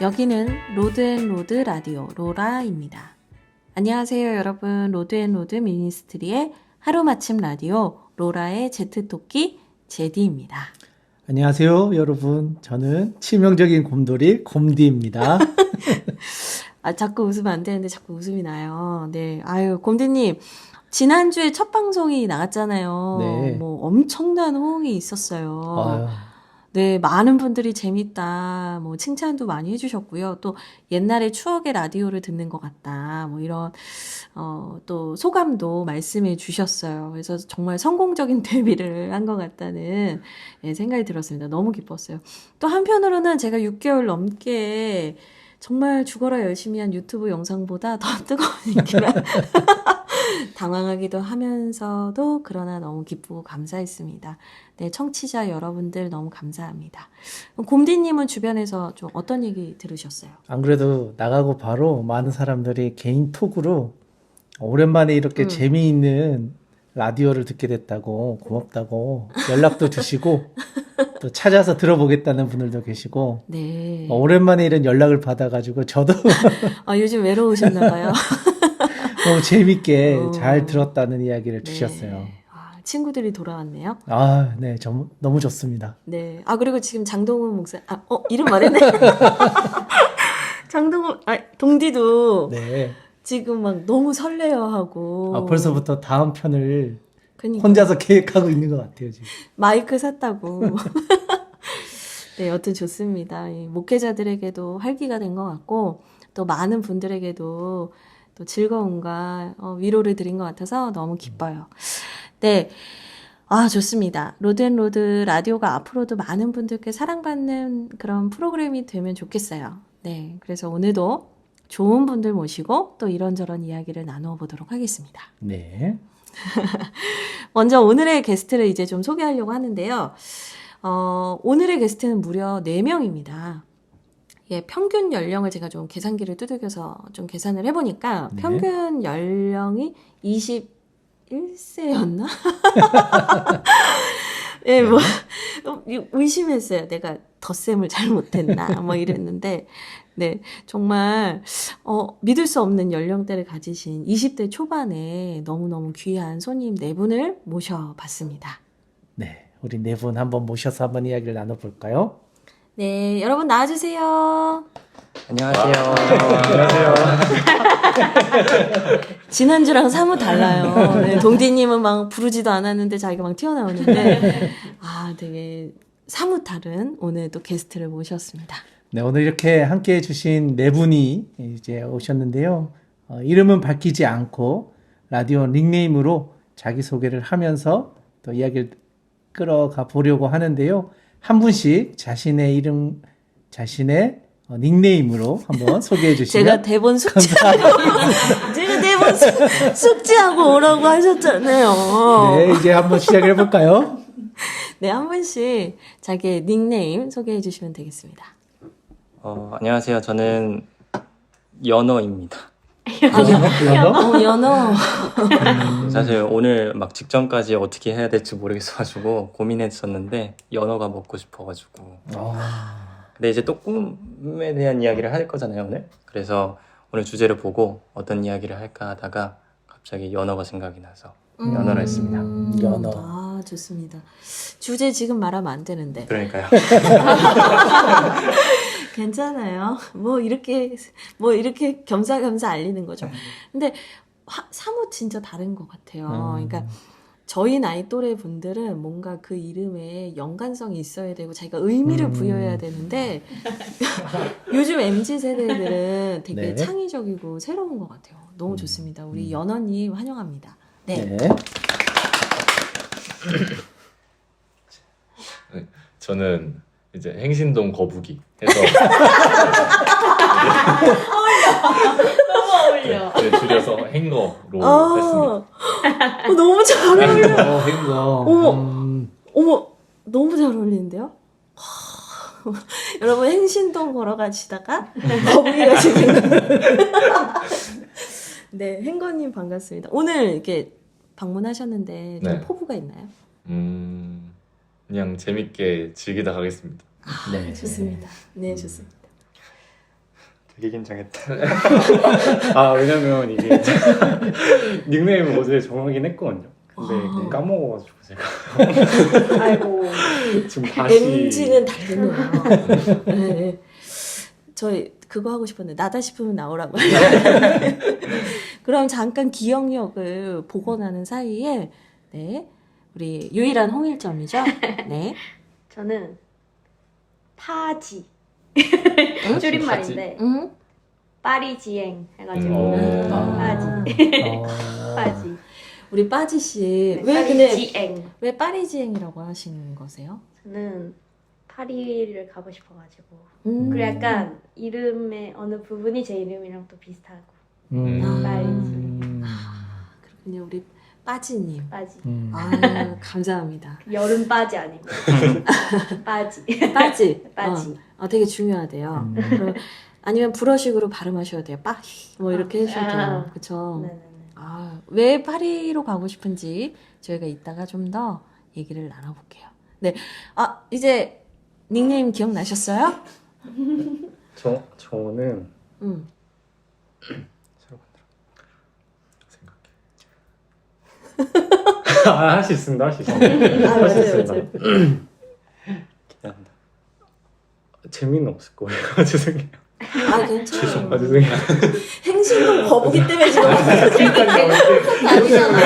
여기는 로드앤로드 라디오 로라입니다. 안녕하세요 여러분. 로드앤로드 미니스트리의 하루마침 라디오 로라의 제트토끼 제디입니다. 안녕하세요 여러분. 저는 치명적인 곰돌이 곰디입니다. 자꾸 웃으면 안 되는데 자꾸 웃음이 나요. 네, 아유 곰디님 지난주에 첫 방송이 나갔잖아요. 네. 뭐 엄청난 호응이 있었어요. 아유, 네, 많은 분들이 재밌다, 뭐 칭찬도 많이 해주셨고요. 또 옛날에 추억의 라디오를 듣는 것 같다, 뭐 이런 또 소감도 말씀해 주셨어요. 그래서 정말 성공적인 데뷔를 한 것 같다는 생각이 들었습니다. 너무 기뻤어요. 또 한편으로는 제가 6개월 넘게 정말 죽어라 열심히 한 유튜브 영상보다 더 뜨거운 인기를 당황하기도 하면서도 그러나 너무 기쁘고 감사했습니다. 네, 청취자 여러분들 너무 감사합니다. 곰디님은 주변에서 좀 어떤 얘기 들으셨어요? 안 그래도 나가고 바로 많은 사람들이 개인 톡으로 오랜만에 이렇게 재미있는 라디오를 듣게 됐다고 고맙다고 연락도 주시고 또 찾아서 들어보겠다는 분들도 계시고 네. 오랜만에 이런 연락을 받아가지고 저도 요즘 외로우셨나 봐요. 너무 재밌게 잘 들었다는 이야기를 주셨어요. 네. 친구들이 돌아왔네요. 아, 네, 너무 좋습니다. 네. 그리고 지금 장동훈 목사, 이름 말했네. 장동훈, 동디도 네. 지금 막 너무 설레어하고. 벌써부터 다음 편을 그러니까. 혼자서 계획하고 있는 것 같아요, 지금. 마이크 샀다고. 네, 여튼 좋습니다. 이 목회자들에게도 활기가 된 것 같고, 또 많은 분들에게도 또 즐거움과 위로를 드린 것 같아서 너무 기뻐요. 네. 좋습니다. 로드앤로드 라디오가 앞으로도 많은 분들께 사랑받는 그런 프로그램이 되면 좋겠어요. 네. 그래서 오늘도 좋은 분들 모시고 또 이런저런 이야기를 나누어 보도록 하겠습니다. 네. 먼저 오늘의 게스트를 이제 좀 소개하려고 하는데요. 오늘의 게스트는 무려 4명입니다. 예, 평균 연령을 제가 좀 계산기를 두들겨서 좀 계산을 해보니까 네. 평균 연령이 21세였나? 예, 뭐, 의심했어요. 내가 덧셈을 잘못했나? 뭐 이랬는데, 네, 정말, 믿을 수 없는 연령대를 가지신 20대 초반에 너무너무 귀한 손님 4분을 모셔봤습니다. 네. 우리 4분 한번 모셔서 한번 이야기를 나눠볼까요? 네, 여러분 나와주세요. 안녕하세요. 안녕하세요. 지난주랑 사뭇 달라요. 네, 동디님은 막 부르지도 않았는데 자기가 막 튀어나오는데, 되게 사뭇 다른 오늘 또 게스트를 모셨습니다. 네, 오늘 이렇게 함께 해주신 4분이 이제 오셨는데요. 이름은 밝히지 않고 라디오 닉네임으로 자기소개를 하면서 또 이야기를 끌어가 보려고 하는데요. 한 분씩 자신의 이름, 자신의 닉네임으로 한번 소개해 주시면 제가 대본 숙지하고 제가 대본 숙지하고 오라고 하셨잖아요. 네, 이제 한번 시작을 해볼까요? 네, 한 분씩 자기의 닉네임 소개해 주시면 되겠습니다. 안녕하세요. 저는 연어입니다. 연어? 연어. 사실 오늘 막 직전까지 어떻게 해야 될지 모르겠어가지고 고민했었는데 연어가 먹고 싶어가지고. 근데 이제 또 꿈에 대한 이야기를 할 거잖아요, 오늘. 그래서 오늘 주제를 보고 어떤 이야기를 할까 하다가 갑자기 연어가 생각이 나서 연어를 했습니다. 연어. 좋습니다. 주제 지금 말하면 안 되는데. 그러니까요. 괜찮아요. 뭐 이렇게 겸사겸사 알리는 거죠. 근데 사뭇 진짜 다른 것 같아요. 그러니까 저희 나이 또래 분들은 뭔가 그 이름에 연관성이 있어야 되고 자기가 의미를 부여해야 되는데 요즘 MZ 세대들은 되게 네. 창의적이고 새로운 것 같아요. 너무 좋습니다. 우리 연어님 환영합니다. 네. 네. 저는 이제 행신동 거북이 해서 너무 어울려. 네, 줄여서 행거로 했습니다. 너무 잘 어울려. 행거. 어머, 너무 잘 어울리는데요? 여러분 행신동 걸어가시다가 거북이가 지금 네, 행거님 반갑습니다. 오늘 이렇게 방문하셨는데 좀 네. 포부가 있나요? 그냥 재밌게 즐기다 가겠습니다. 네. 좋습니다. 네, 좋습니다. 되게 긴장했다. 아 왜냐면 이게 닉네임 어제 정하긴 했거든요. 근데 아. 까먹어가지고 제가 아이고. 지금 다시 MG는 다르네요. 네. 저희 그거 하고 싶었는데 나다 싶으면 나오라고. 그럼 잠깐 기억력을 복원하는 사이에 네 우리 유일한 홍일점이죠. 네. 저는 파지 파지? 줄임말인데 응? 파리지행 해가지고 오. 파지 어. 파지 우리 빠지 씨. 네, 왜 근데 파리지행. 왜 파리지행이라고 하시는 거세요? 저는 파리를 가고 싶어가지고 음. 그리고 약간 이름의 어느 부분이 제 이름이랑 또 비슷하고 음. 그렇군요. 우리 빠지님. 빠지 아 감사합니다. 여름 빠지 아니고 빠지 빠지. 빠지. 되게 중요하대요. 그럼 아니면 불어식으로 발음하셔야 돼요. 빠히 뭐 이렇게 해주셔도 돼요. 그렇죠. 네네네. 왜 파리로 가고 싶은지 저희가 이따가 좀 더 얘기를 나눠볼게요. 네, 이제 닉네임 기억나셨어요? 저는 할 수 있습니다. 할 수 있습니다. 할 수 있습니다. 기대합니다. 재미는 없을 거예요. 죄송해요. 괜찮아요. 죄송해요. 행신동 거북이 때문에 지금 아니잖아.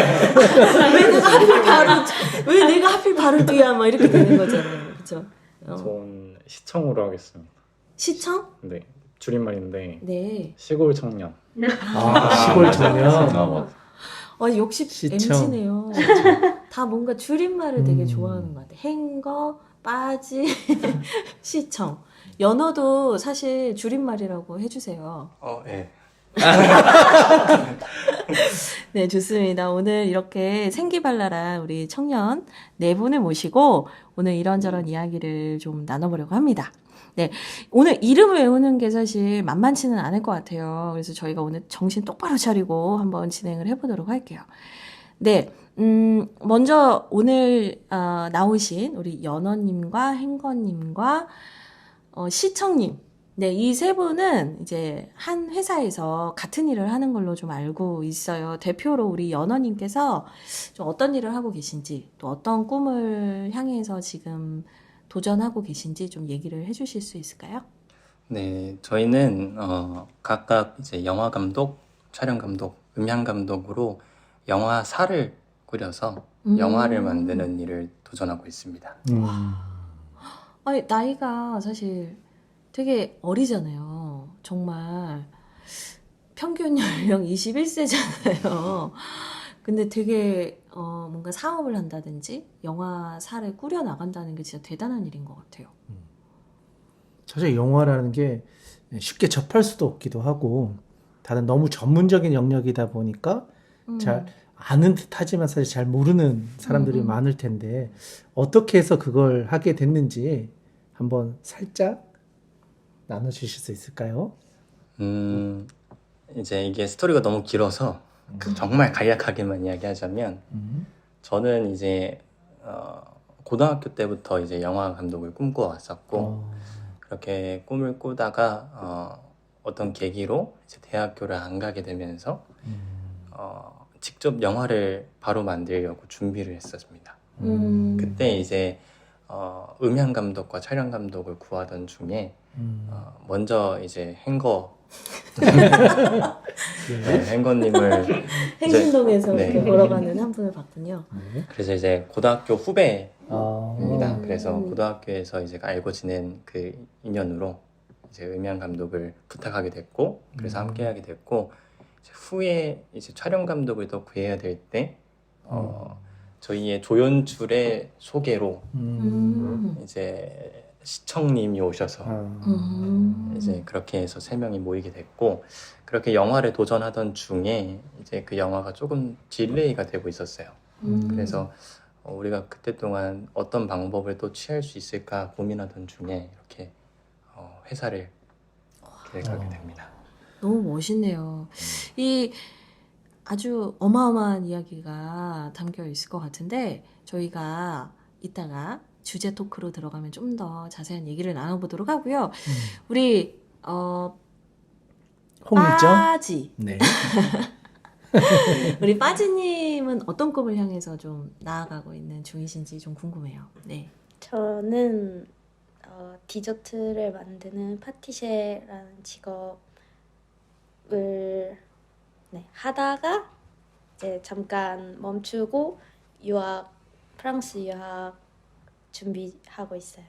왜 내가 하필 바로 뒤야? 막 이렇게 되는 거잖아요. 그렇죠? 전 시청으로 하겠습니다. 시청? 네, 줄임말인데 네. 시골 청년. 시골 청년. 맞아. 역시 시청. MZ네요. 다 뭔가 줄임말을 되게 좋아하는 것 같아요. 행거, 빠지, 시청. 연어도 사실 줄임말이라고 해주세요. 네. 네, 좋습니다. 오늘 이렇게 생기발랄한 우리 청년 네 분을 모시고 오늘 이런저런 이야기를 좀 나눠보려고 합니다. 네, 오늘 이름 외우는 게 사실 만만치는 않을 것 같아요. 그래서 저희가 오늘 정신 똑바로 차리고 한번 진행을 해보도록 할게요. 네, 먼저 오늘 나오신 우리 연어님과 행거님과 시청님. 네, 이 세 분은 이제 한 회사에서 같은 일을 하는 걸로 좀 알고 있어요. 대표로 우리 연어님께서 좀 어떤 일을 하고 계신지, 또 어떤 꿈을 향해서 지금 도전하고 계신지 좀 얘기를 해주실 수 있을까요? 네, 저희는 각각 이제 영화 감독, 촬영 감독, 음향 감독으로 영화사를 꾸려서 영화를 만드는 일을 도전하고 있습니다. 나이가 사실 되게 어리잖아요. 정말 평균 연령 21세잖아요. 근데 되게 뭔가 사업을 한다든지 영화사를 꾸려 나간다는 게 진짜 대단한 일인 것 같아요. 사실 영화라는 게 쉽게 접할 수도 없기도 하고 다른 너무 전문적인 영역이다 보니까 잘 아는 듯 하지만 사실 잘 모르는 사람들이 많을 텐데 어떻게 해서 그걸 하게 됐는지 한번 살짝 나눠주실 수 있을까요? 이제 이게 스토리가 너무 길어서 정말 간략하게만 이야기하자면 저는 이제 고등학교 때부터 이제 영화 감독을 꿈꿔왔었고 그렇게 꿈을 꾸다가 어떤 계기로 이제 대학교를 안 가게 되면서 직접 영화를 바로 만들려고 준비를 했었습니다. 그때 이제 음향 감독과 촬영 감독을 구하던 중에 먼저 이제 행거 네, 행거님을 행신동에서 네. 이렇게 걸어가는 한 분을 봤군요. 그래서 이제 고등학교 후배입니다. 아, 그래서 고등학교에서 이제 알고 지낸 그 인연으로 이제 음향 감독을 부탁하게 됐고 그래서 함께하게 됐고 이제 후에 이제 촬영 감독을 더 구해야 될 때 저희의 조연출의 소개로 이제 시청님이 오셔서 이제 그렇게 해서 세 명이 모이게 됐고 그렇게 영화를 도전하던 중에 이제 그 영화가 조금 딜레이가 되고 있었어요. 그래서 우리가 그때 동안 어떤 방법을 또 취할 수 있을까 고민하던 중에 이렇게 회사를 기획하게 됩니다. 너무 멋있네요. 이 아주 어마어마한 이야기가 담겨 있을 것 같은데 저희가 이따가 주제 토크로 들어가면 좀 더 자세한 얘기를 나눠보도록 하고요. 우리 홍일점? 빠지. 네. 우리 빠지님은 어떤 꿈을 향해서 좀 나아가고 있는 중이신지 좀 궁금해요. 네. 저는 디저트를 만드는 파티셰라는 직업을 하다가 이제 잠깐 멈추고 프랑스 유학 준비하고 있어요.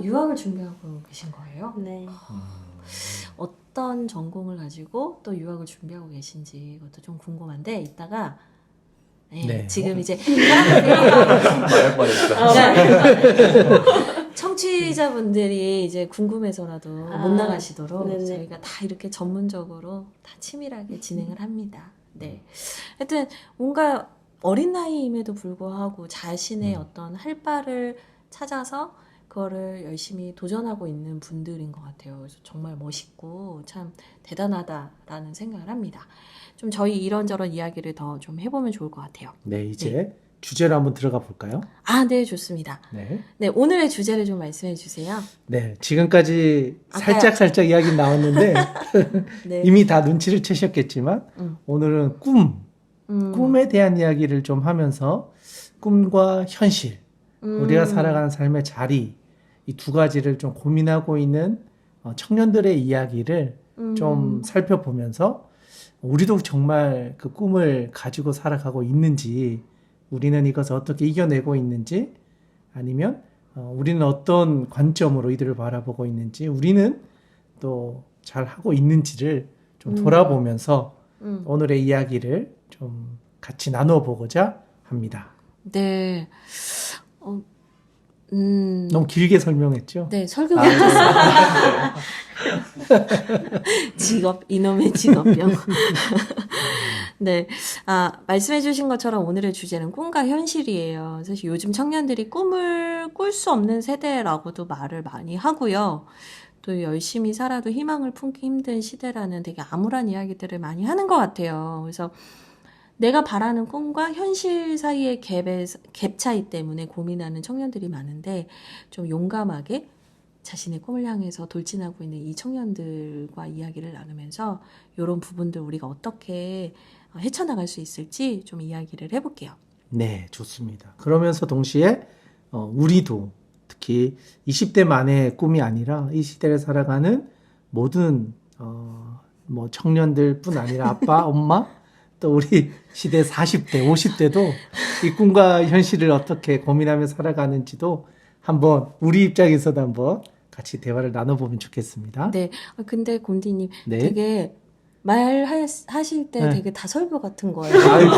유학을 준비하고 계신 거예요? 네. 어떤 전공을 가지고 또 유학을 준비하고 계신지 그것도 좀 궁금한데 이따가 네. 지금 이제 사람들이 말할 뻔했어. 청취자분들이 이제 궁금해서라도 못 나가시도록 네네. 저희가 다 이렇게 전문적으로 다 치밀하게 진행을 합니다. 네. 하여튼 뭔가 어린 나이임에도 불구하고 자신의 어떤 할 바를 찾아서 그거를 열심히 도전하고 있는 분들인 것 같아요. 그래서 정말 멋있고 참 대단하다라는 생각을 합니다. 좀 저희 이런저런 이야기를 더 좀 해보면 좋을 것 같아요. 네, 이제 주제로 한번 들어가 볼까요? 네, 좋습니다. 네. 네, 오늘의 주제를 좀 말씀해 주세요. 네, 지금까지 아까요. 살짝 이야기 나왔는데 네. 이미 다 눈치를 채셨겠지만 오늘은 꿈에 대한 이야기를 좀 하면서 꿈과 현실, 우리가 살아가는 삶의 자리, 이 두 가지를 좀 고민하고 있는 청년들의 이야기를 좀 살펴보면서 우리도 정말 그 꿈을 가지고 살아가고 있는지, 우리는 이것을 어떻게 이겨내고 있는지, 아니면 우리는 어떤 관점으로 이들을 바라보고 있는지, 우리는 또 잘 하고 있는지를 좀 돌아보면서 오늘의 이야기를 좀 같이 나눠보고자 합니다. 네. 너무 길게 설명했죠? 네, 설교가 좋습니다. 이놈의 직업병. 네. 말씀해주신 것처럼 오늘의 주제는 꿈과 현실이에요. 사실 요즘 청년들이 꿈을 꿀 수 없는 세대라고도 말을 많이 하고요. 또 열심히 살아도 희망을 품기 힘든 시대라는 되게 암울한 이야기들을 많이 하는 것 같아요. 그래서 내가 바라는 꿈과 현실 사이의 갭 차이 때문에 고민하는 청년들이 많은데 좀 용감하게 자신의 꿈을 향해서 돌진하고 있는 이 청년들과 이야기를 나누면서 이런 부분들 우리가 어떻게 헤쳐나갈 수 있을지 좀 이야기를 해볼게요. 네, 좋습니다. 그러면서 동시에 우리도 특히 20대만의 꿈이 아니라 이 시대를 살아가는 모든 뭐 청년들뿐 아니라 아빠, 엄마, 또 우리 시대 40대, 50대도 이 꿈과 현실을 어떻게 고민하며 살아가는지도 한번 우리 입장에서도 한번 같이 대화를 나눠보면 좋겠습니다. 네, 근데 곰디님 네. 되게 말하실 때 네. 되게 다 설교 같은 거예요. 아이고.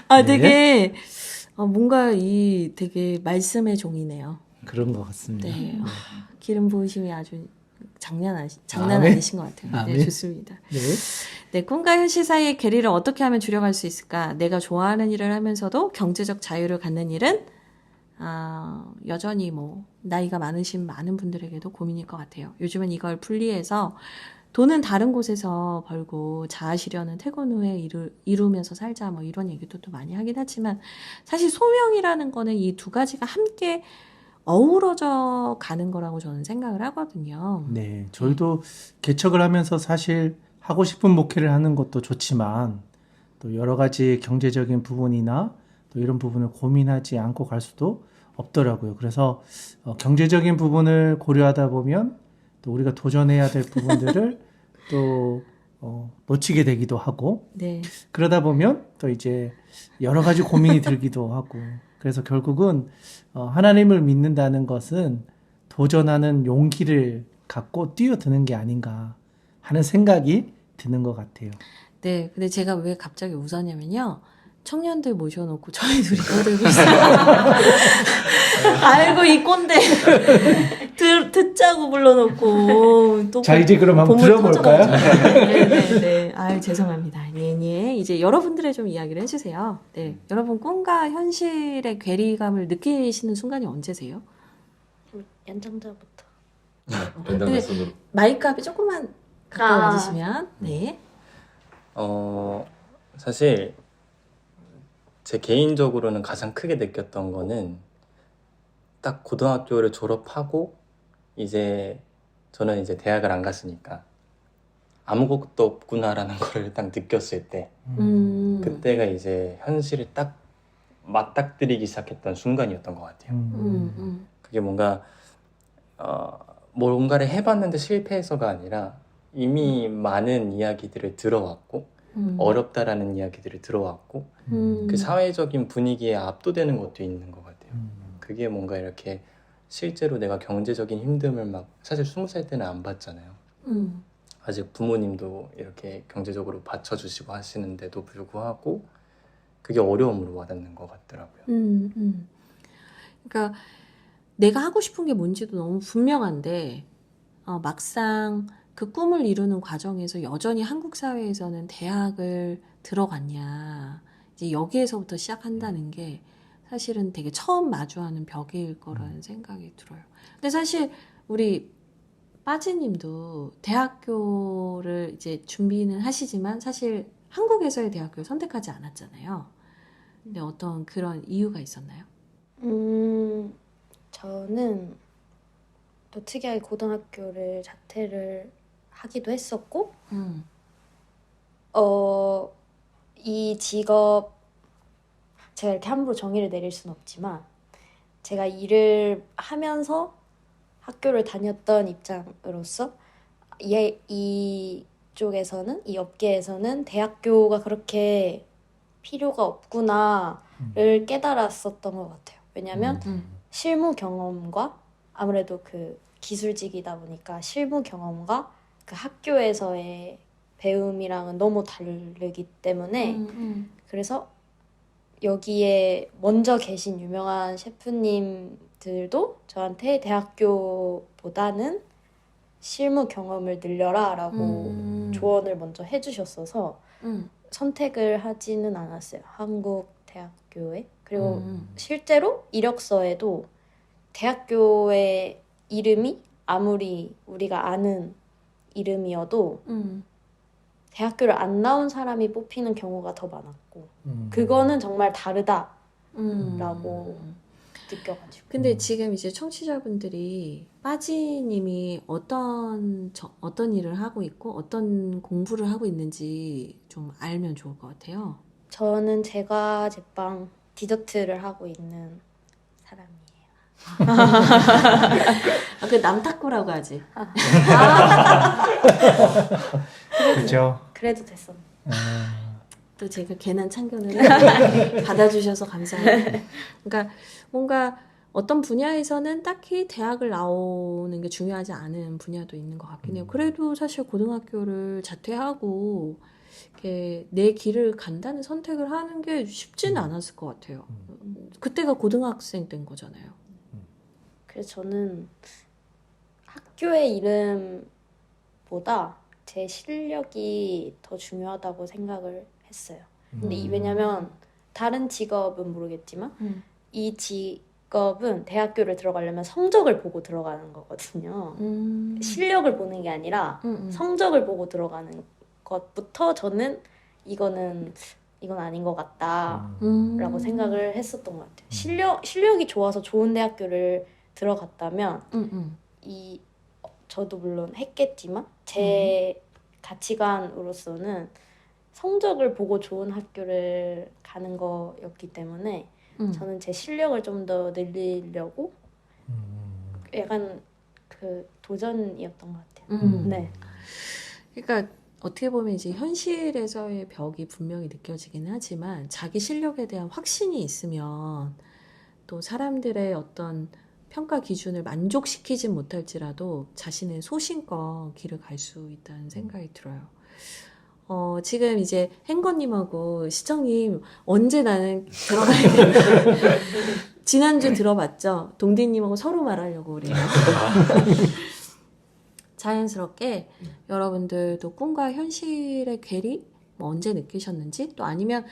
네. 되게 뭔가 되게 말씀의 종이네요. 그런 것 같습니다. 네, 기름 부으심이 아주 장난 아멘. 아니신 것 같아요. 네, 아멘. 좋습니다. 네. 네, 꿈과 현실 사이의 괴리를 어떻게 하면 줄여갈 수 있을까? 내가 좋아하는 일을 하면서도 경제적 자유를 갖는 일은 여전히 나이가 많으신 많은 분들에게도 고민일 것 같아요. 요즘은 이걸 분리해서 돈은 다른 곳에서 벌고 자아실현은 퇴근 후에 이루면서 살자 이런 얘기도 또 많이 하긴 하지만 사실 소명이라는 거는 이 두 가지가 함께 어우러져 가는 거라고 저는 생각을 하거든요. 네, 저희도 개척을 하면서 사실 하고 싶은 목회를 하는 것도 좋지만 또 여러 가지 경제적인 부분이나 또 이런 부분을 고민하지 않고 갈 수도 없더라고요. 그래서 경제적인 부분을 고려하다 보면 또 우리가 도전해야 될 부분들을 또 놓치게 되기도 하고 네. 그러다 보면 또 이제 여러 가지 고민이 들기도 하고 그래서 결국은 하나님을 믿는다는 것은 도전하는 용기를 갖고 뛰어드는 게 아닌가 하는 생각이 드는 것 같아요. 네, 근데 제가 왜 갑자기 웃었냐면요. 청년들 모셔놓고 저희 둘이 떠들고 있어요. 아이고, 이 꼰대. 듣자고 불러놓고. 또 자, 이제 그럼 한번 보물 들어볼까요? 터져가지고. 네네네. 아유, 죄송합니다. 예. 이제 여러분들의 좀 이야기를 해주세요. 네. 여러분, 꿈과 현실의 괴리감을 느끼시는 순간이 언제세요? 연장자부터. 연장자 손으로. 마이크 앞에 조금만 가까이 와주시면. 네. 사실 제 개인적으로는 가장 크게 느꼈던 거는 딱 고등학교를 졸업하고 이제 저는 이제 대학을 안 갔으니까 아무것도 없구나라는 걸 딱 느꼈을 때 그때가 이제 현실을 딱 맞닥뜨리기 시작했던 순간이었던 것 같아요. 그게 뭔가 뭔가를 해봤는데 실패해서가 아니라 이미 많은 이야기들을 들어왔고 어렵다라는 이야기들을 들어왔고 그 사회적인 분위기에 압도되는 것도 있는 것 같아요. 그게 뭔가 이렇게 실제로 내가 경제적인 힘듦을 막 사실 20살 때는 안 봤잖아요. 아직 부모님도 이렇게 경제적으로 받쳐주시고 하시는데도 불구하고 그게 어려움으로 와닿는 것 같더라고요. 그러니까 내가 하고 싶은 게 뭔지도 너무 분명한데 막상 그 꿈을 이루는 과정에서 여전히 한국 사회에서는 대학을 들어갔냐 이제 여기에서부터 시작한다는 게 사실은 되게 처음 마주하는 벽일 거라는 생각이 들어요. 근데 사실 우리 빠지님도 대학교를 이제 준비는 하시지만 사실 한국에서의 대학교를 선택하지 않았잖아요. 근데 어떤 그런 이유가 있었나요? 저는 또 특이하게 고등학교를 자퇴를 하기도 했었고, 이 직업, 제가 이렇게 함부로 정의를 내릴 수는 없지만, 제가 일을 하면서 학교를 다녔던 입장으로서, 이쪽에서는, 이 업계에서는 대학교가 그렇게 필요가 없구나를 깨달았었던 것 같아요. 왜냐면 실무 경험과 아무래도 그 기술직이다 보니까 실무 경험과 그 학교에서의 배움이랑은 너무 다르기 때문에 그래서 여기에 먼저 계신 유명한 셰프님들도 저한테 대학교보다는 실무 경험을 늘려라 라고 조언을 먼저 해주셨어서 선택을 하지는 않았어요. 한국 대학교에. 그리고 실제로 이력서에도 대학교의 이름이 아무리 우리가 아는 이름이어도 대학교를 안 나온 사람이 뽑히는 경우가 더 많았고 그거는 정말 다르다라고 느껴가지고. 근데 지금 이제 청취자분들이 빠지님이 어떤 일을 하고 있고 어떤 공부를 하고 있는지 좀 알면 좋을 것 같아요. 저는 제과 제빵 디저트를 하고 있는 사람이에요. 그 남탁구라고 하지. 그렇죠. 그래도 됐어. 또 제가 괜한 참견을 받아주셔서 감사해요. 그러니까 뭔가 어떤 분야에서는 딱히 대학을 나오는 게 중요하지 않은 분야도 있는 것 같긴 해요. 그래도 사실 고등학교를 자퇴하고 이렇게 내 길을 간다는 선택을 하는 게 쉽지는 않았을 것 같아요. 그때가 고등학생 때인 거잖아요. 그래서 저는 학교의 이름보다 제 실력이 더 중요하다고 생각을 했어요. 근데 왜냐면 다른 직업은 모르겠지만 이 직업은 대학교를 들어가려면 성적을 보고 들어가는 거거든요. 실력을 보는 게 아니라 성적을 보고 들어가는 것부터 저는 이건 아닌 것 같다라고 생각을 했었던 것 같아요. 실력이 좋아서 좋은 대학교를 들어갔다면 저도 물론 했겠지만 제 가치관으로서는 성적을 보고 좋은 학교를 가는 거였기 때문에 저는 제 실력을 좀 더 늘리려고 약간 그 도전이었던 것 같아요. 네. 그러니까 어떻게 보면 이제 현실에서의 벽이 분명히 느껴지긴 하지만 자기 실력에 대한 확신이 있으면 또 사람들의 어떤 평가 기준을 만족시키진 못할지라도 자신의 소신껏 길을 갈 수 있다는 생각이 들어요. 지금 이제 행거님하고 시청님 언제 나는 들어가야 되나 지난주 들어봤죠? 동디님하고 서로 말하려고 그래요. 자연스럽게 여러분들도 꿈과 현실의 괴리 뭐 언제 느끼셨는지 또 아니면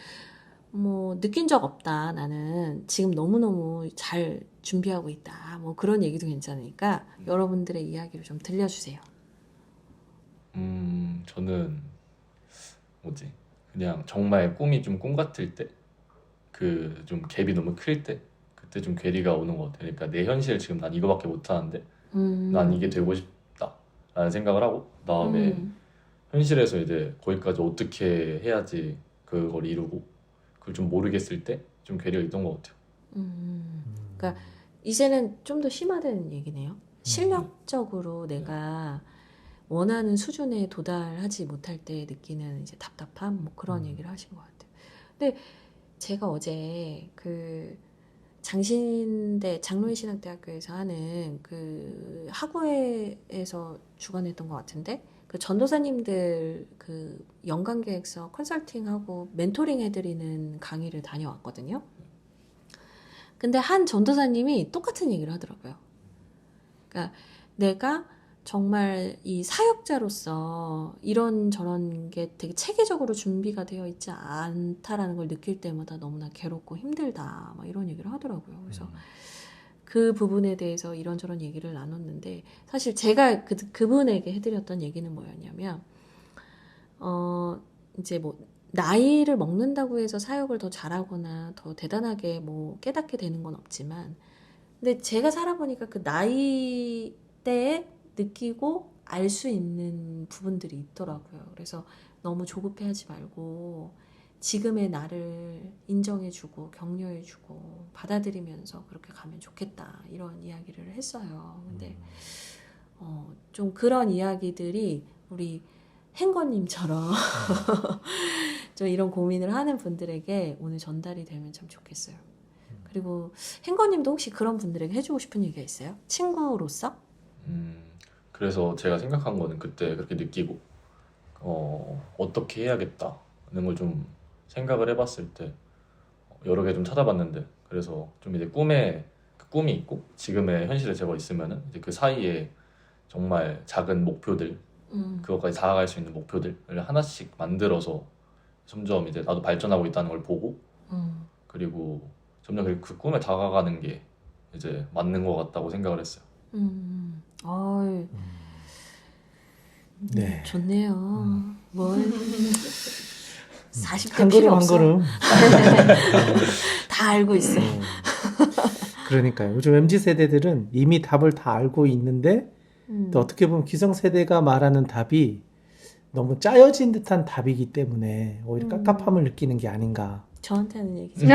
뭐 느낀 적 없다 나는 지금 너무너무 잘 준비하고 있다 뭐 그런 얘기도 괜찮으니까 여러분들의 이야기를 좀 들려주세요. 저는 그냥 정말 꿈이 좀 꿈 같을 때, 그 좀 갭이 너무 클 때, 그때 좀 괴리가 오는 것 같아요. 그러니까 내 현실 지금 난 이거밖에 못 하는데 난 이게 되고 싶다라는 생각을 하고 그다음에 현실에서 이제 거기까지 어떻게 해야지 그걸 이루고 그걸 좀 모르겠을 때 좀 괴리가 있던 것 같아요. 그러니까 이제는 좀 더 심화되는 얘기네요. 실력적으로 내가 원하는 수준에 도달하지 못할 때 느끼는 이제 답답함, 뭐 그런 얘기를 하신 것 같아요. 근데 제가 어제 그 장신대 장로인신학대학교에서 하는 그 학우회에서 주관했던 것 같은데 그 전도사님들 그 연간계획서 컨설팅하고 멘토링 해드리는 강의를 다녀왔거든요. 근데 한 전도사님이 똑같은 얘기를 하더라고요. 그러니까 내가 정말 이 사역자로서 이런 저런 게 되게 체계적으로 준비가 되어 있지 않다라는 걸 느낄 때마다 너무나 괴롭고 힘들다 막 이런 얘기를 하더라고요. 그래서 그 부분에 대해서 이런저런 얘기를 나눴는데 사실 제가 그분에게 해드렸던 얘기는 뭐였냐면 이제 뭐 나이를 먹는다고 해서 사역을 더 잘하거나 더 대단하게 뭐 깨닫게 되는 건 없지만 근데 제가 살아보니까 그 나이 때에 느끼고 알 수 있는 부분들이 있더라고요. 그래서 너무 조급해하지 말고 지금의 나를 인정해주고 격려해주고 받아들이면서 그렇게 가면 좋겠다 이런 이야기를 했어요. 근데 좀 그런 이야기들이 우리 행거님처럼 좀 이런 고민을 하는 분들에게 오늘 전달이 되면 참 좋겠어요. 그리고 행거님도 혹시 그런 분들에게 해주고 싶은 얘기가 있어요? 친구로서? 그래서 제가 생각한 거는 그때 그렇게 느끼고 어떻게 해야겠다는 걸 좀 생각을 해봤을 때 여러 개 좀 찾아봤는데 그래서 좀 이제 그 꿈이 있고 지금의 현실에 제가 있으면은 이제 그 사이에 정말 작은 목표들 그것까지 다가갈 수 있는 목표들을 하나씩 만들어서 점점 이제 나도 발전하고 있다는 걸 보고 그리고 점점 그 꿈에 다가가는 게 이제 맞는 것 같다고 생각을 했어요. 어이, 네. 좋네요. 뭘 40대 한 필요 걸음 한 없어. 걸음. 다 알고 있어. 그러니까요. 요즘 MZ 세대들은 이미 답을 다 알고 있는데 또 어떻게 보면 기성세대가 말하는 답이 너무 짜여진 듯한 답이기 때문에 오히려 깝깝함을 느끼는 게 아닌가. 저한테는 얘기죠.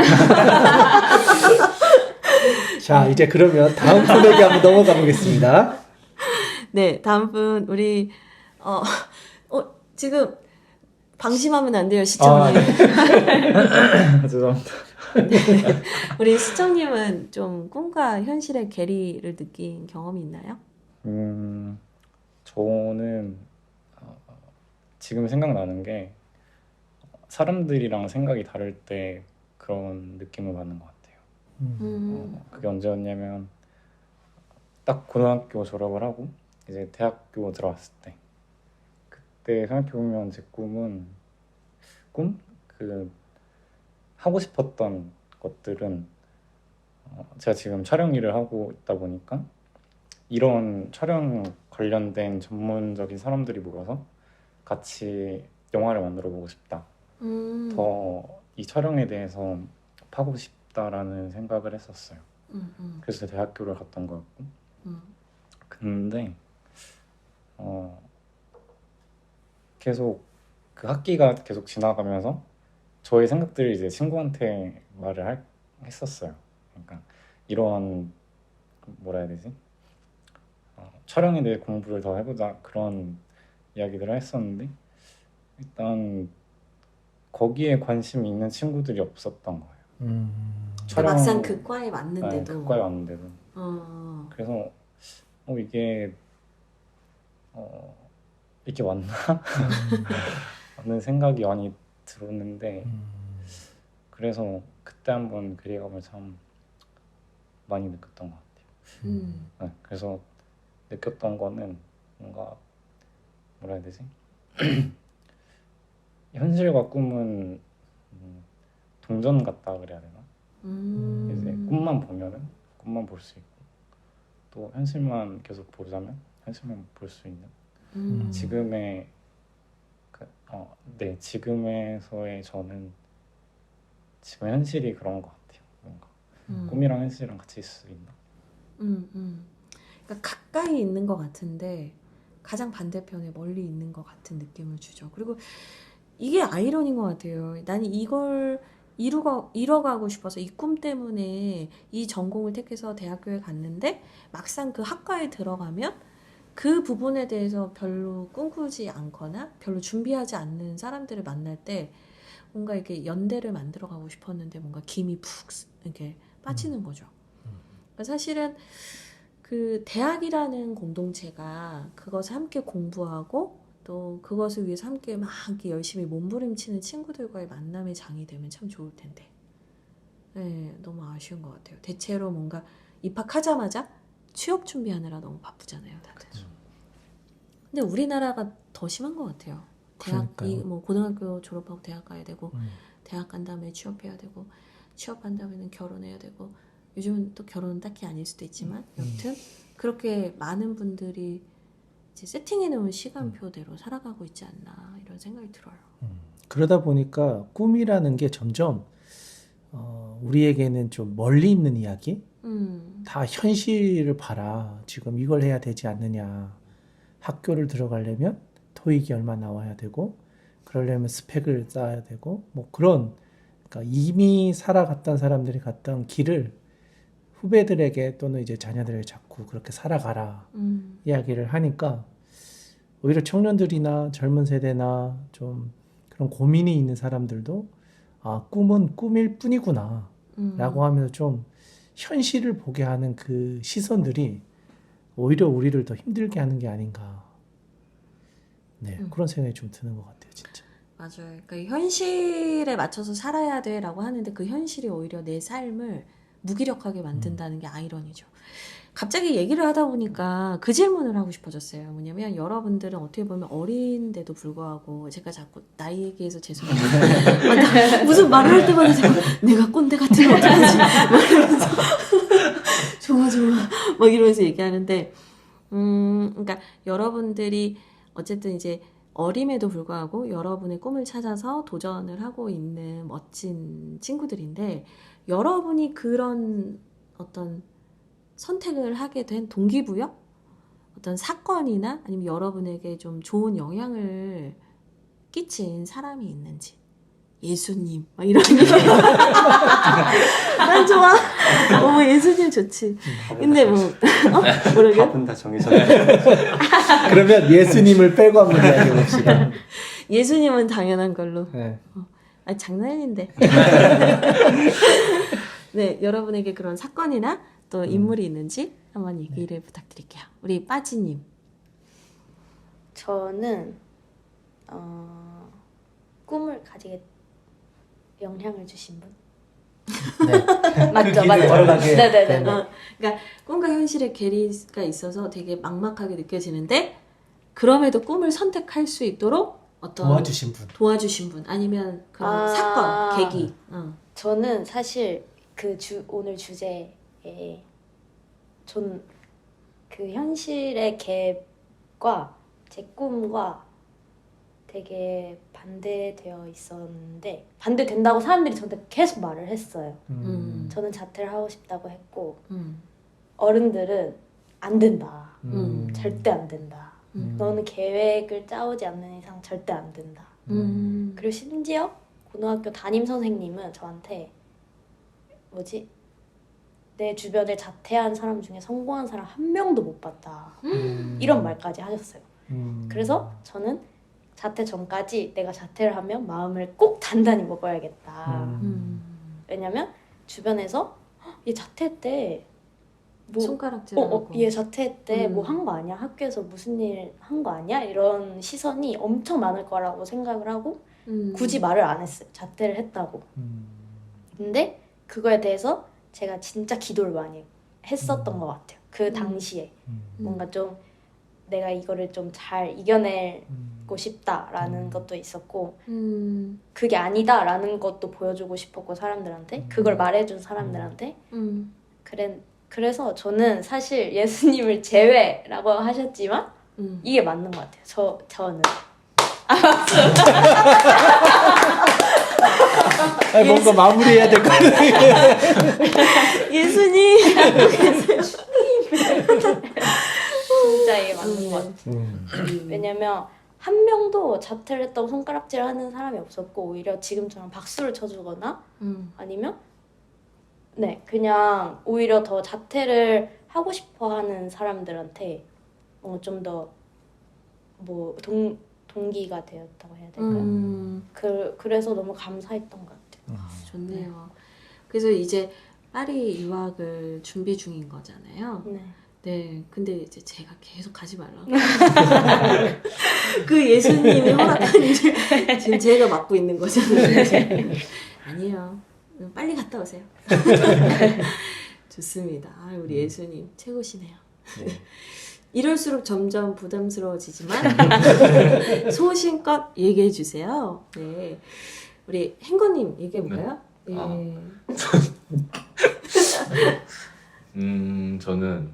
자, 이제 그러면 다음 분에게 한번 넘어가 보겠습니다. 네, 다음 분 우리 지금 방심하면 안 돼요, 시청님. 죄송합니다. 우리 시청님은 좀 꿈과 현실의 괴리를 느낀 경험이 있나요? 저는 지금 생각나는 게 사람들이랑 생각이 다를 때 그런 느낌을 받는 것 같아요. 그게 언제였냐면 딱 고등학교 졸업을 하고 이제 대학교 들어왔을 때 그때 생각해보면 제 꿈은 그 하고 싶었던 것들은 제가 지금 촬영 일을 하고 있다 보니까 이런 촬영 관련된 전문적인 사람들이 모여서 같이 영화를 만들어 보고 싶다. 더 이 촬영에 대해서 파고 싶다라는 생각을 했었어요. 그래서 대학교를 갔던 거였고. 근데 계속 그 학기가 계속 지나가면서 저의 생각들을 이제 친구한테 했었어요. 그러니까 이런 뭐라 해야 되지? 촬영에 대해 공부를 더 해보자 그런 이야기들을 했었는데 일단 거기에 관심이 있는 친구들이 없었던 거예요. 그러니까 막상 그 과에 왔는데도. 네, 그 과에 왔는데도. 그래서 이게 이게 맞나? 하는 생각이 많이 들었는데 그래서 그때 한번 괴리감을 참 많이 느꼈던 것 같아요. 네, 그래서 느꼈던 거는 뭔가 뭐라 해야 되지? 현실과 꿈은 동전 같다 그래야 되나? 이제 꿈만 보면은 꿈만 볼 수 있고 또 현실만 계속 보자면 현실만 볼 수 있는 지금의 지금에서의 저는 지금 현실이 그런 것 같아요. 뭔가 꿈이랑 현실이랑 같이 있을 수 있나? 그러니까 가까이 있는 것 같은데 가장 반대편에 멀리 있는 것 같은 느낌을 주죠. 그리고 이게 아이러니인 것 같아요. 나는 이걸 이뤄가고 싶어서 이 꿈 때문에 이 전공을 택해서 대학교에 갔는데 막상 그 학과에 들어가면 그 부분에 대해서 별로 꿈꾸지 않거나 별로 준비하지 않는 사람들을 만날 때 뭔가 이렇게 연대를 만들어 가고 싶었는데 뭔가 김이 푹 이렇게 빠지는 거죠. 그러니까 사실은 그 대학이라는 공동체가 그것을 함께 공부하고 또 그것을 위해서 함께 막 이렇게 열심히 몸부림치는 친구들과의 만남의 장이 되면 참 좋을 텐데. 네, 너무 아쉬운 것 같아요. 대체로 뭔가 입학하자마자 취업 준비하느라 너무 바쁘잖아요, 다들. 근데 우리나라가 더 심한 것 같아요. 대학, 그러니까요. 뭐 고등학교 졸업하고 대학 가야 되고, 대학 간 다음에 취업해야 되고, 취업한 다음에는 결혼해야 되고, 요즘은 또 결혼은 딱히 아닐 수도 있지만, 여튼 그렇게 많은 분들이 이제 세팅해 놓은 시간표대로 살아가고 있지 않나 이런 생각이 들어요. 그러다 보니까 꿈이라는 게 점점 우리에게는 좀 멀리 있는 이야기? 다 현실을 봐라. 지금 이걸 해야 되지 않느냐. 학교를 들어가려면 토익이 얼마 나와야 되고, 그러려면 스펙을 쌓아야 되고, 뭐 그런, 그러니까 이미 살아갔던 사람들이 갔던 길을 후배들에게 또는 이제 자녀들에게 자꾸 그렇게 살아가라 이야기를 하니까 오히려 청년들이나 젊은 세대나 좀 그런 고민이 있는 사람들도 아, 꿈은 꿈일 뿐이구나 라고 하면서 좀 현실을 보게 하는 그 시선들이 오히려 우리를 더 힘들게 하는 게 아닌가. 네, 그런 생각이 좀 드는 것 같아요, 진짜. 맞아요. 그러니까 현실에 맞춰서 살아야 돼라고 하는데 그 현실이 오히려 내 삶을 무기력하게 만든다는 게 아이러니죠. 갑자기 얘기를 하다 보니까 그 질문을 하고 싶어졌어요. 뭐냐면 여러분들은 어떻게 보면 어린데도 불구하고 제가 자꾸 나이 얘기해서 죄송해요. 무슨 말을 할 때마다 자꾸 내가 꼰대 같으면 어떡하지? 막 이러면서 좋아 막 이러면서 얘기하는데 그러니까 여러분들이 어쨌든 이제 어림에도 불구하고 여러분의 꿈을 찾아서 도전을 하고 있는 멋진 친구들인데 여러분이 그런 어떤 선택을 하게 된 동기부여? 어떤 사건이나 아니면 여러분에게 좀 좋은 영향을 끼친 사람이 있는지. 예수님, 막 이런 게. 난 좋아. 예수님 좋지. 근데 뭐, 뭐라고요? 답은 다 정해졌네. 그러면 예수님을 빼고 한번 이야기해 봅시다. 예수님은 당연한 걸로. 네. 장난인데. 네, 여러분에게 그런 사건이나 또 인물이 있는지 한번 얘기를 부탁드릴게요. 우리 빠지님. 저는 꿈을 가지게 영향을 주신 분. 네. 맞죠, 그 길을 맞죠. 걸어가게 네네네. 된 그러니까 꿈과 현실의 괴리가 있어서 되게 막막하게 느껴지는데 그럼에도 꿈을 선택할 수 있도록 어떤 도와주신 분. 아니면 그런 사건, 계기. 저는 사실 오늘 주제에 전 그 현실의 갭과 제 꿈과 되게 반대되어 있었는데 반대된다고 사람들이 저한테 계속 말을 했어요. 저는 자퇴를 하고 싶다고 했고 어른들은 안 된다. 절대 안 된다. 너는 계획을 짜오지 않는 이상 절대 안 된다. 그리고 심지어 고등학교 담임 선생님은 저한테 내 주변에 자퇴한 사람 중에 성공한 사람 한 명도 못 봤다. 이런 말까지 하셨어요. 그래서 저는 자퇴 전까지 내가 자퇴를 하면 마음을 꼭 단단히 먹어야겠다. 왜냐면 주변에서 얘 자퇴했대. 손가락질하고. 얘 자퇴했대. 뭐 한 거 아니야? 학교에서 무슨 일 한 거 아니야? 이런 시선이 엄청 많을 거라고 생각을 하고 굳이 말을 안 했어요. 자퇴를 했다고. 근데 그거에 대해서 제가 진짜 기도를 많이 했었던 것 같아요. 그 당시에. 뭔가 좀 내가 이거를 좀 잘 이겨내고 싶다라는 것도 있었고 그게 아니다라는 것도 보여주고 싶었고 사람들한테 그걸 말해준 사람들한테 그래서 저는 사실 예수님을 제외라고 하셨지만 이게 맞는 것 같아요. 저는 아니, 뭔가 마무리해야 될 것 같아요. 예수님. 진짜 이게 맞는 것 같아요. 왜냐면 한 명도 자퇴를 했다고 손가락질 하는 사람이 없었고 오히려 지금처럼 박수를 쳐주거나 아니면 네 그냥 오히려 더 자퇴를 하고 싶어하는 사람들한테 좀 더 뭐 동기가 되었다고 해야 될까요? 그래서 너무 감사했던 것 같아요. 좋네요. 그래서 이제 파리 유학을 준비 중인 거잖아요. 네. 네, 근데 이제 제가 계속 가지 말라고. 그 예수님이 허락한 일을 지금 제가 맡고 있는 거잖아요. 아니에요. 빨리 갔다 오세요. 좋습니다. 아, 우리 예수님 최고시네요. 이럴수록 점점 부담스러워지지만 소신껏 얘기해 주세요. 네, 우리 행거님 얘기해 볼까요? 네. 저는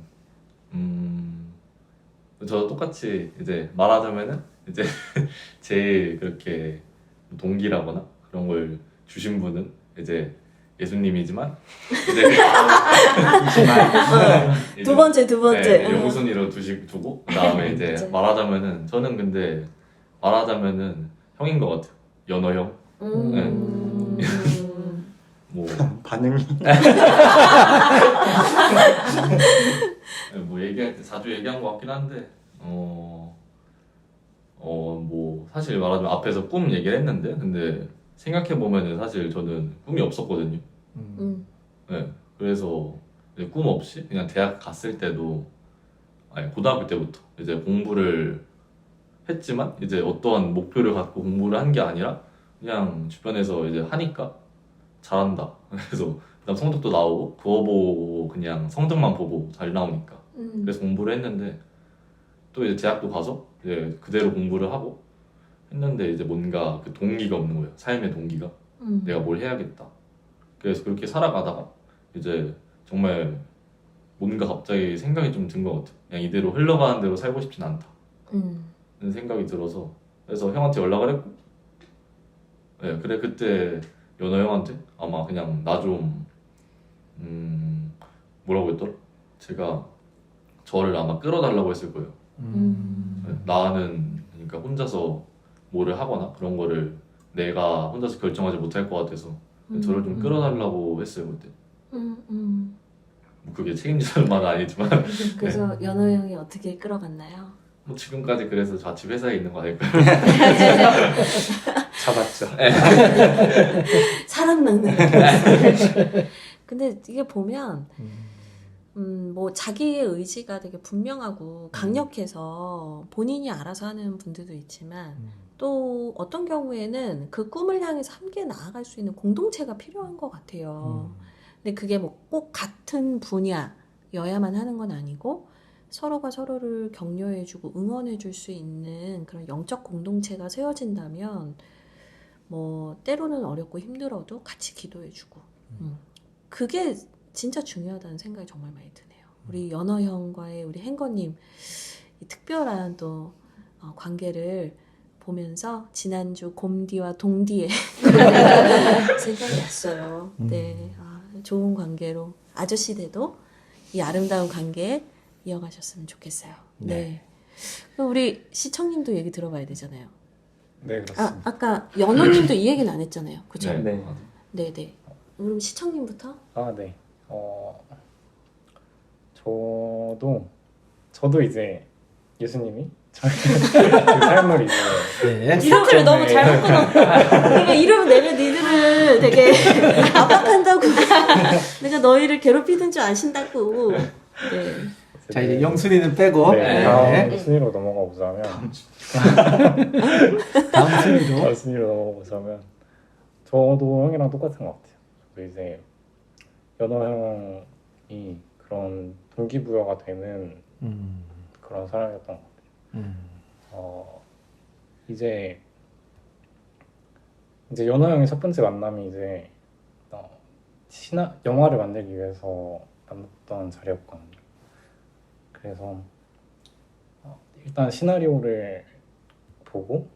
저 똑같이 이제 말하자면은 이제 제일 그렇게 동기라거나 그런 걸 주신 분은 이제 예수님이지만 이제 두 번째. 네, 우선위로 두고 그다음에 이제 그쵸. 말하자면은 저는 근데 말하자면은 형인 것 같아요. 연어 형. 뭐 반응이 뭐 얘기할 때 자주 얘기한 것 같긴 한데 뭐 사실 말하자면 앞에서 꿈 얘기를 했는데 근데 생각해 보면은 사실 저는 꿈이 없었거든요. 네, 그래서 이제 꿈 없이 그냥 대학 갔을 때도 아니 고등학교 때부터 이제 공부를 했지만 이제 어떠한 목표를 갖고 공부를 한 게 아니라 그냥 주변에서 이제 하니까 잘한다. 그래서 그다음 성적도 나오고 그거 보고 그냥 성적만 보고 잘 나오니까 그래서 공부를 했는데 또 이제 대학도 가서 이제 그대로 공부를 하고 했는데 이제 뭔가 그 동기가 없는 거예요. 삶의 동기가 내가 뭘 해야겠다. 그래서 그렇게 살아가다가 이제 정말 뭔가 갑자기 생각이 좀 든 것 같아요. 그냥 이대로 흘러가는 대로 살고 싶진 않다. 는 생각이 들어서 그래서 형한테 연락을 했고 네, 그래 그때 연호 형한테 아마 그냥 나 좀 뭐라고 했더라? 제가 저를 아마 끌어달라고 했을 거예요. 네, 나는 그러니까 혼자서 뭐를 하거나 그런 거를 내가 혼자서 결정하지 못할 것 같아서 저를 좀 끌어달라고 했어요 그때. 뭐 그게 책임질 말은 아니지만 그래서 연호 형이 어떻게 끌어갔나요? 뭐 지금까지 그래서 같이 회사에 있는 거 아닐까요? 잡았죠. 사람 낚는 근데 이게 보면 뭐 자기의 의지가 되게 분명하고 강력해서 본인이 알아서 하는 분들도 있지만 또 어떤 경우에는 그 꿈을 향해서 함께 나아갈 수 있는 공동체가 필요한 것 같아요. 근데 그게 뭐 꼭 같은 분야여야만 하는 건 아니고 서로가 서로를 격려해주고 응원해줄 수 있는 그런 영적 공동체가 세워진다면 뭐 때로는 어렵고 힘들어도 같이 기도해주고 그게 진짜 중요하다는 생각이 정말 많이 드네요. 우리 연어 형과의 우리 행거님 이 특별한 또 관계를 보면서 지난주 곰디와 동디의 생각이 났어요. 네, 좋은 관계로 아저씨들도 이 아름다운 관계 이어가셨으면 좋겠어요. 네. 그럼 우리 시청님도 얘기 들어봐야 되잖아요. 네, 그렇습니다. 아까 연호님도 이 얘기는 안 했잖아요. 그죠? 네. 네네. 그럼 시청님부터? 네. 저도 이제 예수님이 저의 그 삶을 이제 네. 이름을 너무 잘못 끊었다. 내가 이름을 내면 니들을 되게 압박한다고. 내가 너희를 괴롭히는 줄 아신다고. 네. 자 이제 영순이는 빼고 네, 다음 순위로 넘어가 보자면 다음 순위로 다음 순위로 넘어가 보자면 저도 형이랑 똑같은 것 같아요. 저도 이제 연호 형이 그런 동기부여가 되는 그런 사람이었던 것 같아요. 이제 연호 형의 첫 번째 만남이 이제 영화를 만들기 위해서 만났던 자리였거든요. 그래서 일단 시나리오를 보고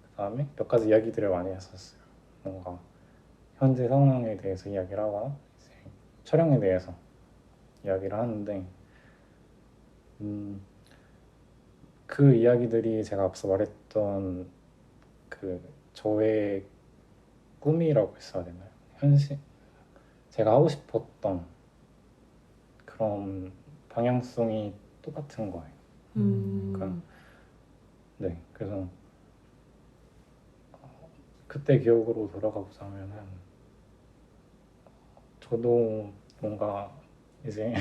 그 다음에 몇 가지 이야기들을 많이 했었어요. 뭔가 현재 상황에 대해서 이야기를 하거나 이제 촬영에 대해서 이야기를 하는데 그 이야기들이 제가 앞서 말했던 그 저의 꿈이라고 했어야 되나요? 현실 제가 하고 싶었던 그런 방향성이 똑같은 거예요. 그러니까 네, 그래서 그때 기억으로 돌아가고자 하면은 저도 뭔가 이제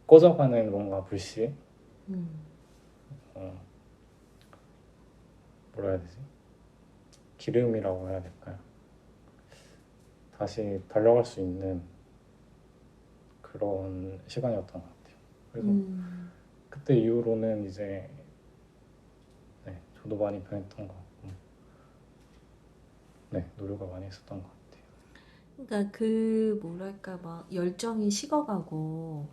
꺼져가는 뭔가 불씨 뭐라 해야 되지? 기름이라고 해야 될까요? 다시 달려갈 수 있는 그런 시간이었던 것 같아요. 그래서 그때 이후로는 이제 네, 저도 많이 변했던 것 같고 네, 노력을 많이 했었던 것 같아요. 그러니까 그 뭐랄까 막 열정이 식어가고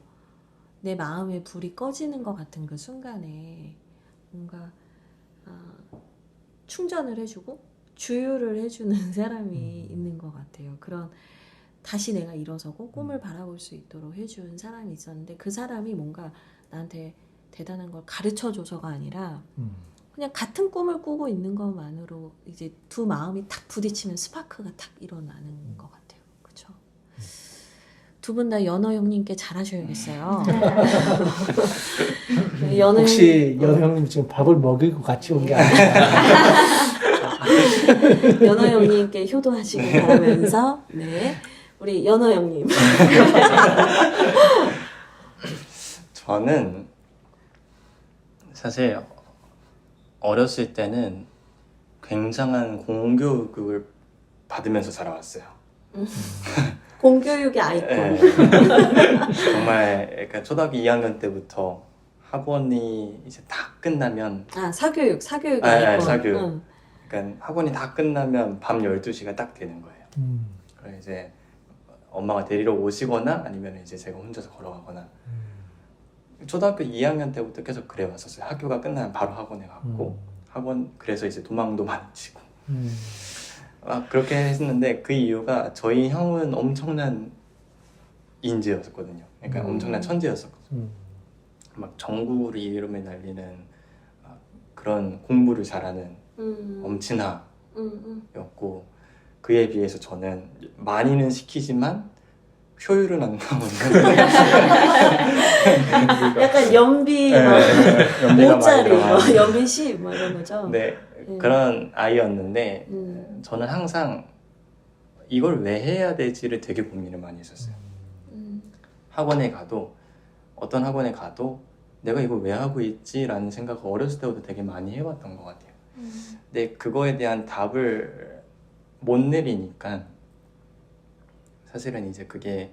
내 마음의 불이 꺼지는 것 같은 그 순간에 뭔가 충전을 해주고 주유를 해주는 사람이 있는 것 같아요. 그런 다시 내가 일어서고 꿈을 바라볼 수 있도록 해준 사람이 있었는데 그 사람이 뭔가 나한테 대단한 걸 가르쳐줘서가 아니라 그냥 같은 꿈을 꾸고 있는 것만으로 이제 두 마음이 탁 부딪히면 스파크가 탁 일어나는 것 같아요. 그렇죠? 두 분 다 연어 형님께 잘하셔야겠어요. 연어 혹시 연호 형님 지금 밥을 먹이고 같이 온 게 아니라 연어 형님께 효도하시길 바라면서 네 우리 연어 형님. 저는 사실 어렸을 때는 굉장한 공교육을 받으면서 자라왔어요. 공교육의 아이콘. 네. 정말 그러니까 초등학교 2학년 때부터 학원이 이제 다 끝나면 사교육의 아, 아이콘. 사교육. 응. 그러니까 학원이 다 끝나면 밤 12시가 딱 되는 거예요. 그래서 이제 엄마가 데리러 오시거나 아니면 이제 제가 혼자서 걸어가거나 초등학교 2학년 때부터 계속 그래 왔었어요. 학교가 끝나면 바로 학원에 갔고 학원 그래서 이제 도망도 많이 치고 그렇게 했었는데 그 이유가 저희 형은 엄청난 인재였거든요. 그러니까 엄청난 천재였었거든요. 막 전국을 이름을 날리는 그런 공부를 잘하는 엄친아였고 그에 비해서 저는 많이는 시키지만 효율은 안 나오는 약간 연비 연비가 많이 5짜리 들어가는 연비 10 이런 거죠. 네, 그런 아이였는데 저는 항상 이걸 왜 해야 될지를 되게 고민을 많이 했었어요. 학원에 가도 어떤 학원에 가도 내가 이걸 왜 하고 있지라는 생각을 어렸을 때부터 되게 많이 해왔던 것 같아요. 근데 그거에 대한 답을 못 내리니까 사실은 이제 그게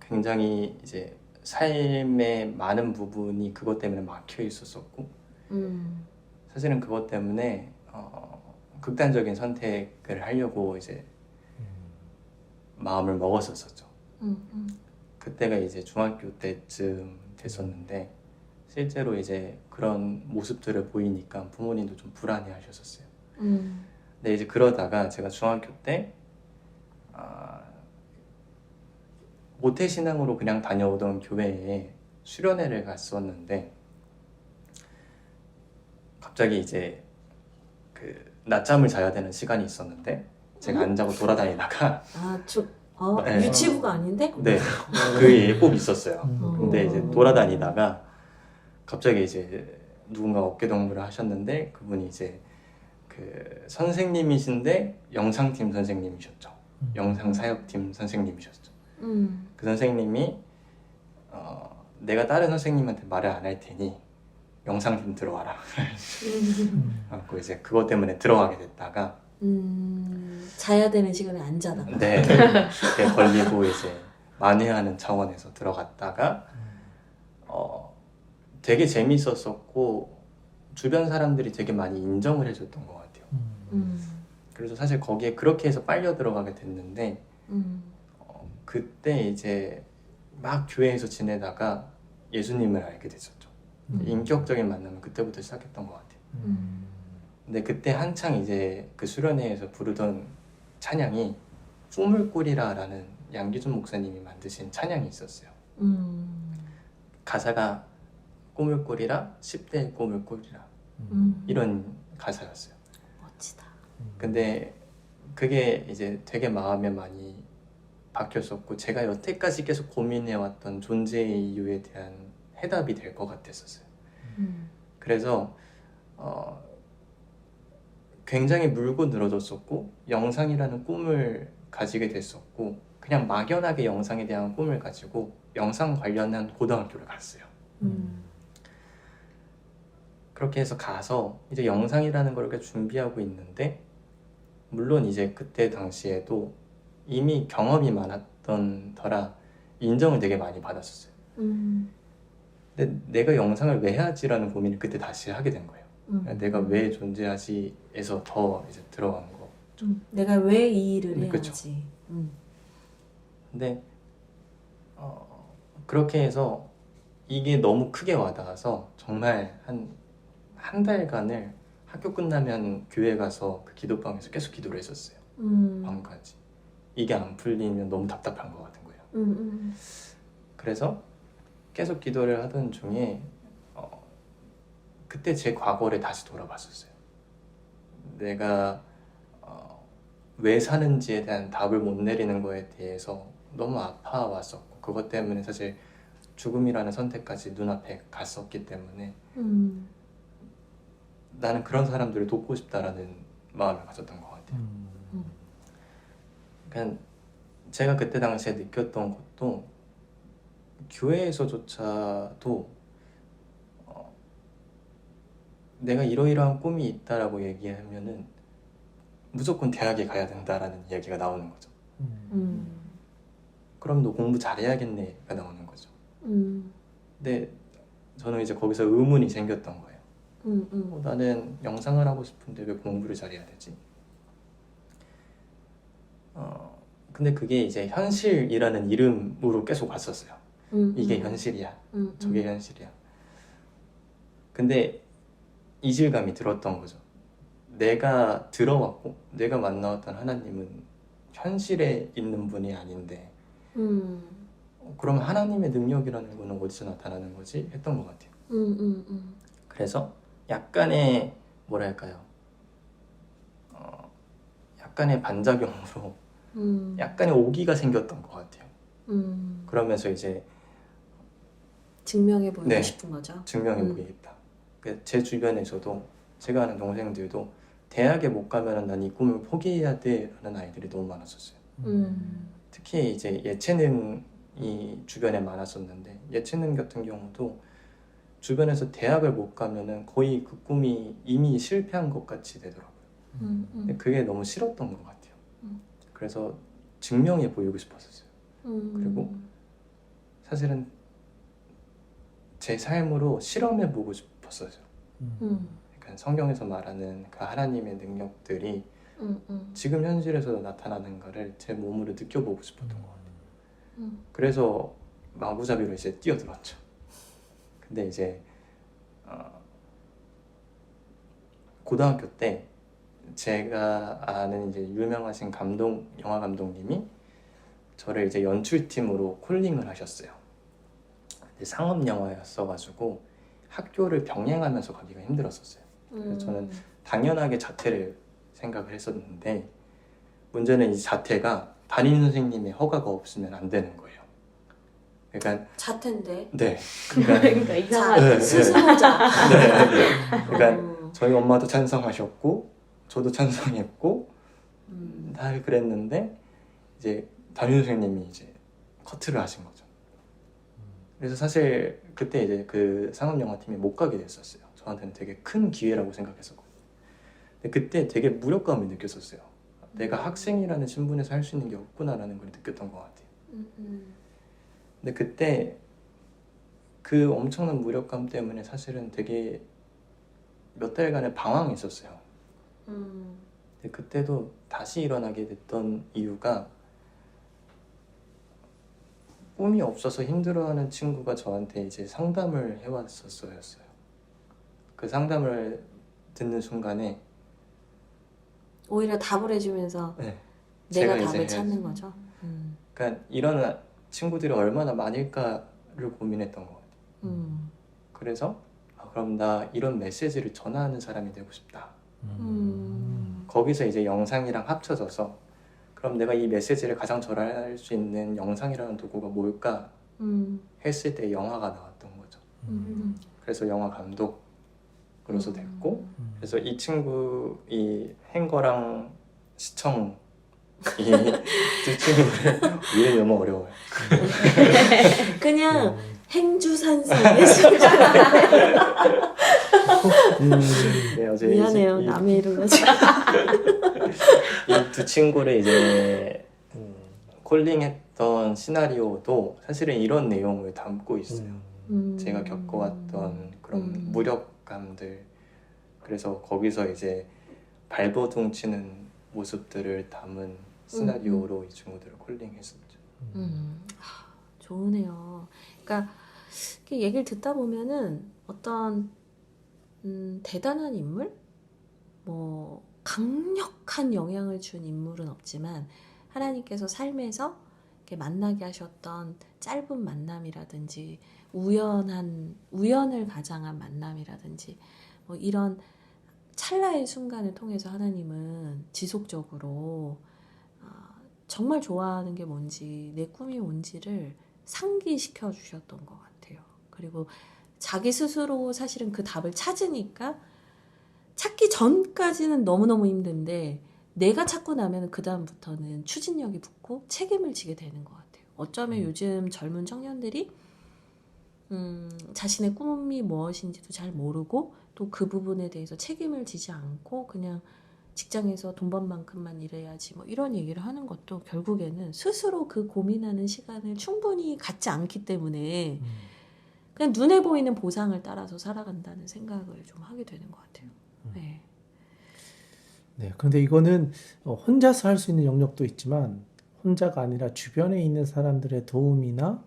굉장히 이제 삶의 많은 부분이 그것 때문에 막혀 있었었고 사실은 그것 때문에 극단적인 선택을 하려고 이제 마음을 먹었었죠. 그때가 이제 중학교 때쯤 됐었는데 실제로 이제 그런 모습들을 보이니까 부모님도 좀 불안해 하셨었어요. 근데 이제 그러다가 제가 중학교 때 모태신앙으로 그냥 다녀오던 교회에 수련회를 갔었는데 갑자기 이제 그 낮잠을 자야 되는 시간이 있었는데 제가 안 자고 돌아다니다가 네. 유치부가 아닌데? 네, 그게 꼭 있었어요. 근데 이제 돌아다니다가 갑자기 이제 누군가 어깨동무를 하셨는데 그분이 이제 그 선생님이신데 영상팀 선생님이셨죠. 영상사역팀 선생님이셨죠. 그 선생님이 내가 다른 선생님한테 말을 안 할 테니 영상팀 들어와라. 그래서 이제 그것 때문에 들어가게 됐다가 자야 되는 시간에 안 자다가. 네, 그렇게 걸리고 이제 만회하는 차원에서 들어갔다가 되게 재밌었었고 주변 사람들이 되게 많이 인정을 해줬던 것 같아요. 그래서 사실 거기에 그렇게 해서 빨려 들어가게 됐는데 그때 이제 막 교회에서 지내다가 예수님을 알게 됐었죠. 인격적인 만남은 그때부터 시작했던 것 같아요. 근데 그때 한창 이제 그 수련회에서 부르던 찬양이 꿈을 꾸리라라는 양기준 목사님이 만드신 찬양이 있었어요. 가사가 꿈을 꾸리라 10대의 꿈을 꾸리라 이런 가사였어요. 멋지다. 근데 그게 이제 되게 마음에 많이 박혔었고 제가 여태까지 계속 고민해왔던 존재의 이유에 대한 해답이 될 것 같았었어요. 그래서 굉장히 물고 늘어졌었고 영상이라는 꿈을 가지게 됐었고 그냥 막연하게 영상에 대한 꿈을 가지고 영상 관련한 고등학교를 갔어요. 그렇게 해서 가서 이제 영상이라는 걸 이렇게 준비하고 있는데 물론 이제 그때 당시에도 이미 경험이 많았던 터라 인정을 되게 많이 받았었어요. 근데 내가 영상을 왜 해야지라는 고민을 그때 다시 하게 된 거예요. 내가 왜 존재하지에서 더 이제 들어간 거. 내가 왜 이 일을 그쵸. 해야지. 근데 그렇게 해서 이게 너무 크게 와닿아서 정말 한 달간을 학교 끝나면 교회 가서 그 기도방에서 계속 기도를 했었어요. 밤까지. 이게 안 풀리면 너무 답답한 것 같은 거예요. 그래서 계속 기도를 하던 중에 그때 제 과거를 다시 돌아봤었어요. 내가 왜 사는지에 대한 답을 못 내리는 거에 대해서 너무 아파왔었고 그것 때문에 사실 죽음이라는 선택까지 눈앞에 갔었기 때문에 나는 그런 사람들을 돕고 싶다라는 마음을 가졌던 것 같아요. 그러니까 제가 그때 당시에 느꼈던 것도 교회에서조차도 내가 이러이러한 꿈이 있다라고 얘기하면은 무조건 대학에 가야 된다라는 이야기가 나오는 거죠. 그럼 너 공부 잘해야겠네가 나오는 거죠. 근데 저는 이제 거기서 의문이 생겼던 거예요. 나는 영상을 하고 싶은데 왜 공부를 잘해야 되지? 근데 그게 이제 현실이라는 이름으로 계속 왔었어요. 이게 현실이야. 저게 현실이야. 근데 이질감이 들었던 거죠. 내가 들어왔고 내가 만나왔던 하나님은 현실에 있는 분이 아닌데 그럼 하나님의 능력이라는 거는 어디서 나타나는 거지? 했던 것 같아요. 그래서 약간의 뭐랄까요? 약간의 반작용으로 약간의 오기가 생겼던 것 같아요. 그러면서 이제 증명해 보이고 네. 싶은 거죠. 증명해 보이겠다. 제 주변에서도 제가 아는 동생들도 대학에 못 가면 난 이 꿈을 포기해야 돼라는 아이들이 너무 많았었어요. 특히 이제 예체능이 주변에 많았었는데 예체능 같은 경우도 주변에서 대학을 못 가면은 거의 그 꿈이 이미 실패한 것 같이 되더라고요. 근데 그게 너무 싫었던 것 같아요. 그래서 증명해 보이고 싶었었어요. 그리고 사실은 제 삶으로 실험해 보고 싶었어요. 그러니까 성경에서 말하는 그 하나님의 능력들이 지금 현실에서도 나타나는 거를 제 몸으로 느껴보고 싶었던 것 같아요. 그래서 마구잡이로 이제 뛰어들었죠. 근데 이제 고등학교 때 제가 아는 이제 유명하신 영화 감독님이 저를 이제 연출팀으로 콜링을 하셨어요. 근데 상업 영화였어가지고 학교를 병행하면서 가기가 힘들었었어요. 그래서 저는 당연하게 자퇴를 생각을 했었는데 문제는 이 자퇴가 담임 선생님의 허가가 없으면 안 되는 거예요. 그러니까 자퇴인데. 네. 그러니까 이상하다. 네, 네. 스스로자. 네. 그러니까 저희 엄마도 찬성하셨고 저도 찬성했고 다 그랬는데 이제 담임 선생님이 이제 커트를 하신 거죠. 그래서 사실 그때 이제 그 상업영화팀에 못 가게 됐었어요. 저한테는 되게 큰 기회라고 생각했었거든요. 근데 그때 되게 무력감을 느꼈었어요. 내가 학생이라는 신분에서 할 수 있는 게 없구나라는 걸 느꼈던 것 같아요. 근데 그때 그 엄청난 무력감 때문에 사실은 되게 몇 달간의 방황했었어요. 근데 그때도 다시 일어나게 됐던 이유가 꿈이 없어서 힘들어하는 친구가 저한테 이제 상담을 해왔었어요. 그 상담을 듣는 순간에 오히려 답을 해주면서 네, 내가 제가 답을 이제 찾는 거죠. 그러니까 이런 친구들이 얼마나 많을까를 고민했던 것 같아요. 그래서 그럼 나 이런 메시지를 전하는 사람이 되고 싶다. 거기서 이제 영상이랑 합쳐져서 그럼 내가 이 메시지를 가장 전할 수 있는 영상이라는 도구가 뭘까 했을 때 영화가 나왔던 거죠. 그래서 영화 감독으로서 됐고 그래서 이 친구 이 행거랑 시청 이 두 친구를 이해 너무 어려워요. 그냥 행주산성의 수준. 네, 어제 미안해요. 남의 이름을 지 이 두 친구를 이제 콜링했던 시나리오도 사실은 이런 내용을 담고 있어요. 제가 겪어왔던 그런 무력감들. 그래서 거기서 이제 발버둥 치는 모습들을 담은 시나리오로 이 친구들을 콜링했었죠. 좋으네요. 그러니까 이렇게 얘기를 듣다 보면은 어떤 대단한 인물, 뭐 강력한 영향을 준 인물은 없지만 하나님께서 삶에서 이렇게 만나게 하셨던 짧은 만남이라든지 우연을 가장한 만남이라든지 뭐 이런 찰나의 순간을 통해서 하나님은 지속적으로 정말 좋아하는 게 뭔지 내 꿈이 뭔지를 상기시켜 주셨던 것 같아요. 그리고 자기 스스로 사실은 그 답을 찾으니까 찾기 전까지는 너무너무 힘든데 내가 찾고 나면 그 다음부터는 추진력이 붙고 책임을 지게 되는 것 같아요. 어쩌면 요즘 젊은 청년들이 자신의 꿈이 무엇인지도 잘 모르고 또 그 부분에 대해서 책임을 지지 않고 그냥 직장에서 돈 번 만큼만 일해야지 뭐 이런 얘기를 하는 것도 결국에는 스스로 그 고민하는 시간을 충분히 갖지 않기 때문에 그냥 눈에 보이는 보상을 따라서 살아간다는 생각을 좀 하게 되는 것 같아요. 네. 네, 그런데 이거는 혼자서 할 수 있는 영역도 있지만 혼자가 아니라 주변에 있는 사람들의 도움이나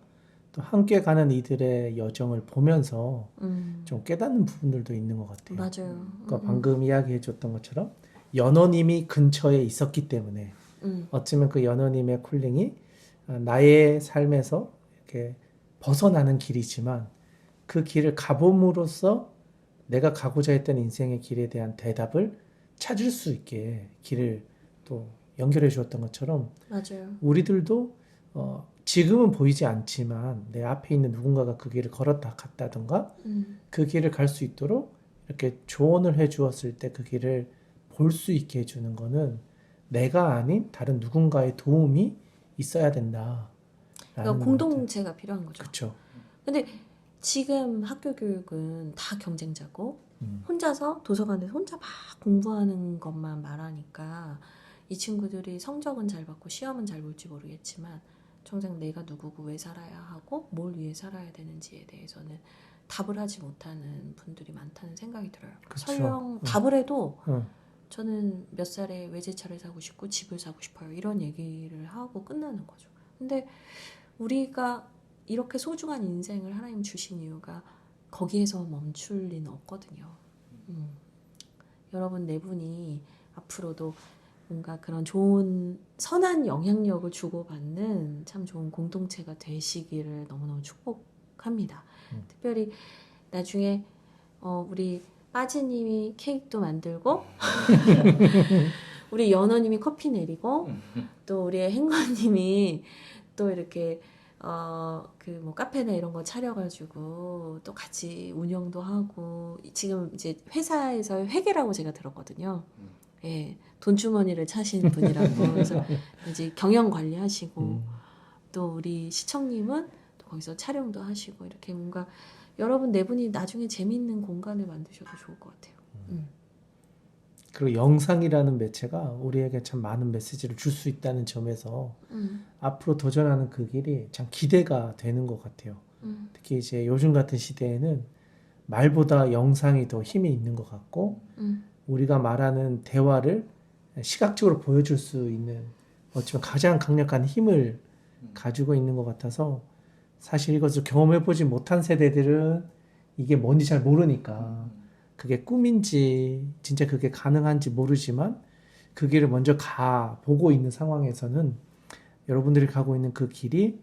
또 함께 가는 이들의 여정을 보면서 좀 깨닫는 부분들도 있는 것 같아요. 맞아요. 그러니까 방금 이야기해 줬던 것처럼 연호님이 근처에 있었기 때문에 어쩌면 그 연호님의 콜링이 나의 삶에서 이렇게 벗어나는 길이지만 그 길을 가봄으로써 내가 가고자 했던 인생의 길에 대한 대답을 찾을 수 있게 길을 또 연결해 주었던 것처럼 맞아요. 우리들도 지금은 보이지 않지만 내 앞에 있는 누군가가 그 길을 걸었다 갔다든가 그 길을 갈 수 있도록 이렇게 조언을 해 주었을 때 그 길을 볼 수 있게 해주는 거는 내가 아닌 다른 누군가의 도움이 있어야 된다. 그러니까 공동체가 필요한 거죠. 그렇죠. 근데 지금 학교 교육은 다 경쟁자고 혼자서 도서관에서 혼자 막 공부하는 것만 말하니까 이 친구들이 성적은 잘 받고 시험은 잘 볼지 모르겠지만 정작 내가 누구고 왜 살아야 하고 뭘 위해 살아야 되는지에 대해서는 답을 하지 못하는 분들이 많다는 생각이 들어요. 그쵸. 설령 답을 해도 응. 저는 몇 살에 외제차를 사고 싶고 집을 사고 싶어요. 이런 얘기를 하고 끝나는 거죠. 근데 우리가 이렇게 소중한 인생을 하나님 주신 이유가 거기에서 멈출 리는 없거든요. 여러분 네 분이 앞으로도 뭔가 그런 좋은 선한 영향력을 주고받는 참 좋은 공동체가 되시기를 너무너무 축복합니다. 특별히 나중에 우리 빠지님이 케이크도 만들고 우리 연어님이 커피 내리고 또 우리 행관님이 또 이렇게 그 뭐 카페나 이런 거 차려가지고 또 같이 운영도 하고 지금 이제 회사에서 회계라고 제가 들었거든요. 예, 돈주머니를 차신 분이라고 그래서 이제 경영 관리하시고 또 우리 시청님은 또 거기서 촬영도 하시고 이렇게 뭔가 여러분 네 분이 나중에 재미있는 공간을 만드셔도 좋을 것 같아요. 그리고 영상이라는 매체가 우리에게 참 많은 메시지를 줄 수 있다는 점에서 앞으로 도전하는 그 길이 참 기대가 되는 것 같아요. 특히 이제 요즘 같은 시대에는 말보다 영상이 더 힘이 있는 것 같고 우리가 말하는 대화를 시각적으로 보여줄 수 있는 어쩌면 가장 강력한 힘을 가지고 있는 것 같아서 사실 이것을 경험해보지 못한 세대들은 이게 뭔지 잘 모르니까 그게 꿈인지 진짜 그게 가능한지 모르지만 그 길을 먼저 보고 있는 상황에서는 여러분들이 가고 있는 그 길이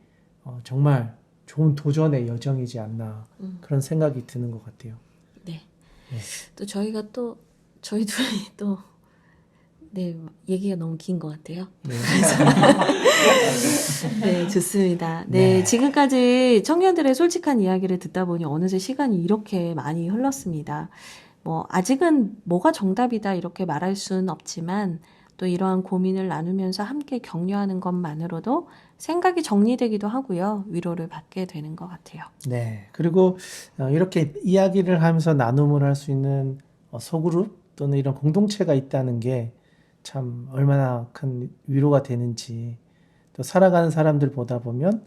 정말 좋은 도전의 여정이지 않나 그런 생각이 드는 것 같아요. 네. 네. 또 저희 둘이 또 네, 얘기가 너무 긴 것 같아요. 네. 네, 좋습니다. 네, 네. 지금까지 청년들의 솔직한 이야기를 듣다 보니 어느새 시간이 이렇게 많이 흘렀습니다. 뭐, 아직은 뭐가 정답이다 이렇게 말할 수는 없지만 또 이러한 고민을 나누면서 함께 격려하는 것만으로도 생각이 정리되기도 하고요. 위로를 받게 되는 것 같아요. 네. 그리고 이렇게 이야기를 하면서 나눔을 할 수 있는 소그룹 또는 이런 공동체가 있다는 게 참 얼마나 큰 위로가 되는지, 또 살아가는 사람들 보다 보면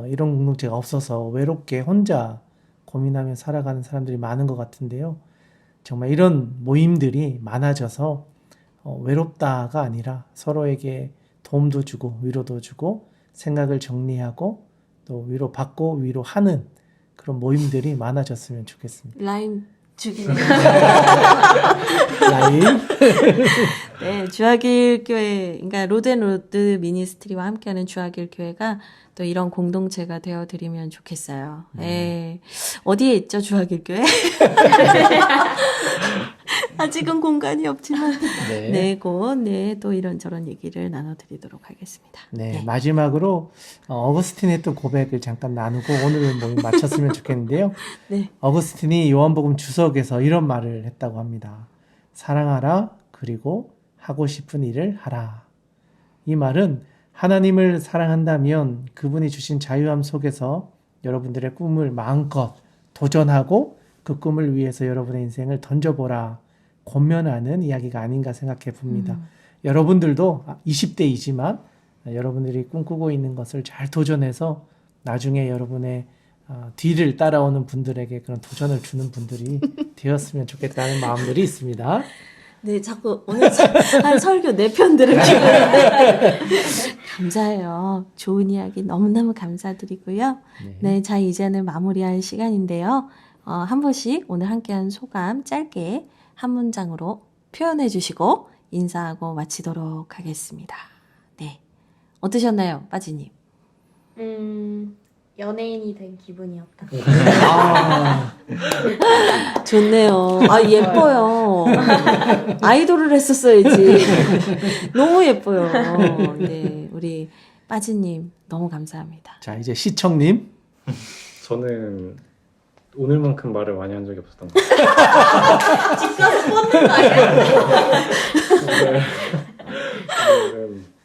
이런 공동체가 없어서 외롭게 혼자 고민하며 살아가는 사람들이 많은 것 같은데요. 정말 이런 모임들이 많아져서 외롭다가 아니라 서로에게 도움도 주고 위로도 주고 생각을 정리하고 또 위로받고 위로하는 그런 모임들이 많아졌으면 좋겠습니다. 라임 주기네요. 라임. 네, 주하길 교회, 그러니까 로드앤로드 미니스트리와 함께하는 주하길 교회가 또 이런 공동체가 되어드리면 좋겠어요. 네. 어디에 있죠, 주하길 교회? 아직은 공간이 없지만, 네. 네, 곧, 네, 또 이런저런 얘기를 나눠드리도록 하겠습니다. 네, 마지막으로 어거스틴의 또 고백을 잠깐 나누고 오늘 모임 마쳤으면 좋겠는데요. 네. 어거스틴이 요한복음 주석에서 이런 말을 했다고 합니다. 사랑하라, 그리고 하고 싶은 일을 하라. 이 말은 하나님을 사랑한다면 그분이 주신 자유함 속에서 여러분들의 꿈을 마음껏 도전하고 그 꿈을 위해서 여러분의 인생을 던져보라 권면하는 이야기가 아닌가 생각해 봅니다. 여러분들도 20대이지만 여러분들이 꿈꾸고 있는 것을 잘 도전해서 나중에 여러분의 뒤를 따라오는 분들에게 그런 도전을 주는 분들이 되었으면 좋겠다는 마음들이 있습니다. 네, 자꾸 오늘 한 설교 4편 들으시는데 감사해요. 좋은 이야기 너무너무 감사드리고요. 네, 자 이제는 마무리할 시간인데요. 한 분씩 오늘 함께한 소감 짧게 한 문장으로 표현해 주시고 인사하고 마치도록 하겠습니다. 네, 어떠셨나요, 빠지님? 연예인이 된 기분이었다. 아, 좋네요. 아, 예뻐요. 아이돌을 했었어야지. 너무 예뻐요. 네, 우리 빠지님 너무 감사합니다. 자 이제 시청님. 저는 오늘만큼 말을 많이 한 적이 없었던 것 같아요. 집 가서 뻗는 거 아니야?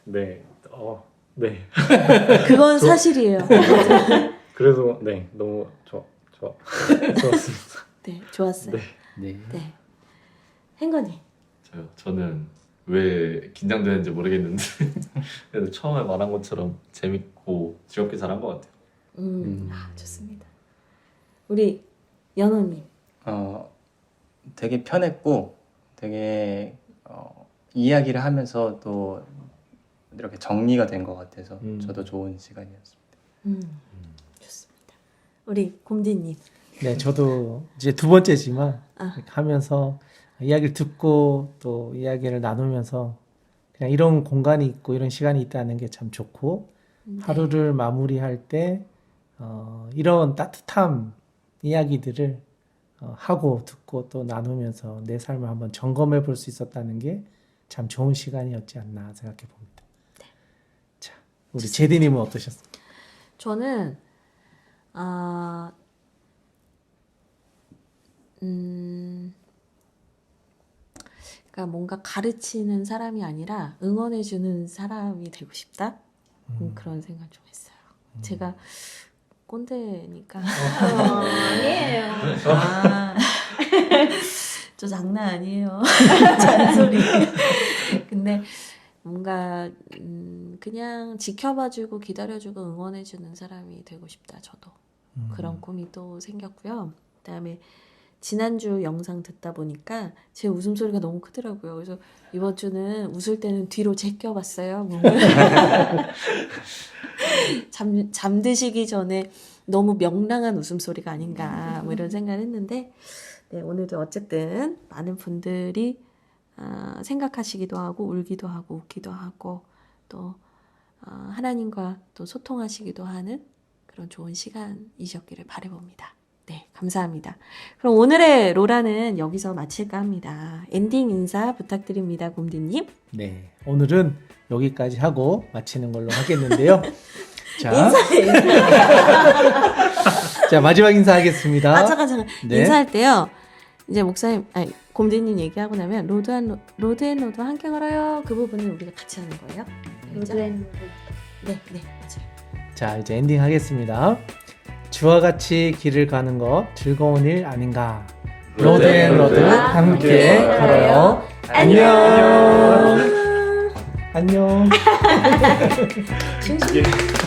네, 네. 그건 사실이에요. 그래도 네, 너무 좋았습니다. 네, 좋았어요. 네. 네. 네. 행건이. 저는 왜 긴장되는지 모르겠는데 그래도 처음에 말한 것처럼 재밌고 즐겁게 잘한 것 같아요. 좋습니다. 우리 연호님. 되게 편했고 되게 이야기를 하면서 또 이렇게 정리가 된 것 같아서 저도 좋은 시간이었습니다. 좋습니다. 우리 곰디님. 네, 저도 이제 두 번째지만 이렇게 하면서 이야기를 듣고 또 이야기를 나누면서 그냥 이런 공간이 있고 이런 시간이 있다는 게 참 좋고 하루를 마무리할 때 이런 따뜻한 이야기들을 하고 듣고 또 나누면서 내 삶을 한번 점검해 볼 수 있었다는 게 참 좋은 시간이었지 않나 생각해 봅니다. 자, 우리 제디님은 어떠셨어요? 저는 그러니까 뭔가 가르치는 사람이 아니라 응원해주는 사람이 되고 싶다 그런 생각 좀 했어요. 제가 꼰대니까. 아니에요. 저 장난 아니에요. 잔소리. 근데 뭔가 그냥 지켜봐주고 기다려주고 응원해주는 사람이 되고 싶다. 저도 그런 꿈이 또 생겼고요. 그다음에 지난주 영상 듣다 보니까 제 웃음소리가 너무 크더라고요. 그래서 이번 주는 웃을 때는 뒤로 제껴봤어요. 몸을. 잠드시기 전에 너무 명랑한 웃음소리가 아닌가 뭐 이런 생각을 했는데 네, 오늘도 어쨌든 많은 분들이 생각하시기도 하고 울기도 하고 웃기도 하고 또 하나님과 또 소통하시기도 하는 그런 좋은 시간이셨기를 바라봅니다. 네, 감사합니다. 그럼 오늘의 로라는 여기서 마칠까 합니다. 엔딩 인사 부탁드립니다, 곰디님. 네, 오늘은 여기까지 하고 마치는 걸로 하겠는데요. 자, 자 마지막 인사하겠습니다. 아, 잠깐. 네. 인사할 때요. 이제 목사님, 아니, 곰디님 얘기하고 나면 로드 앤 로드 함께 걸어요. 그 부분을 우리가 같이 하는 거예요. 알겠죠? 로드앤 네, 맞아요. 자, 이제 엔딩 하겠습니다. 주와 같이 길을 가는 것 즐거운 일 아닌가. 로드 앤 로드 함께 걸어요. 안녕. 안녕. 안녕.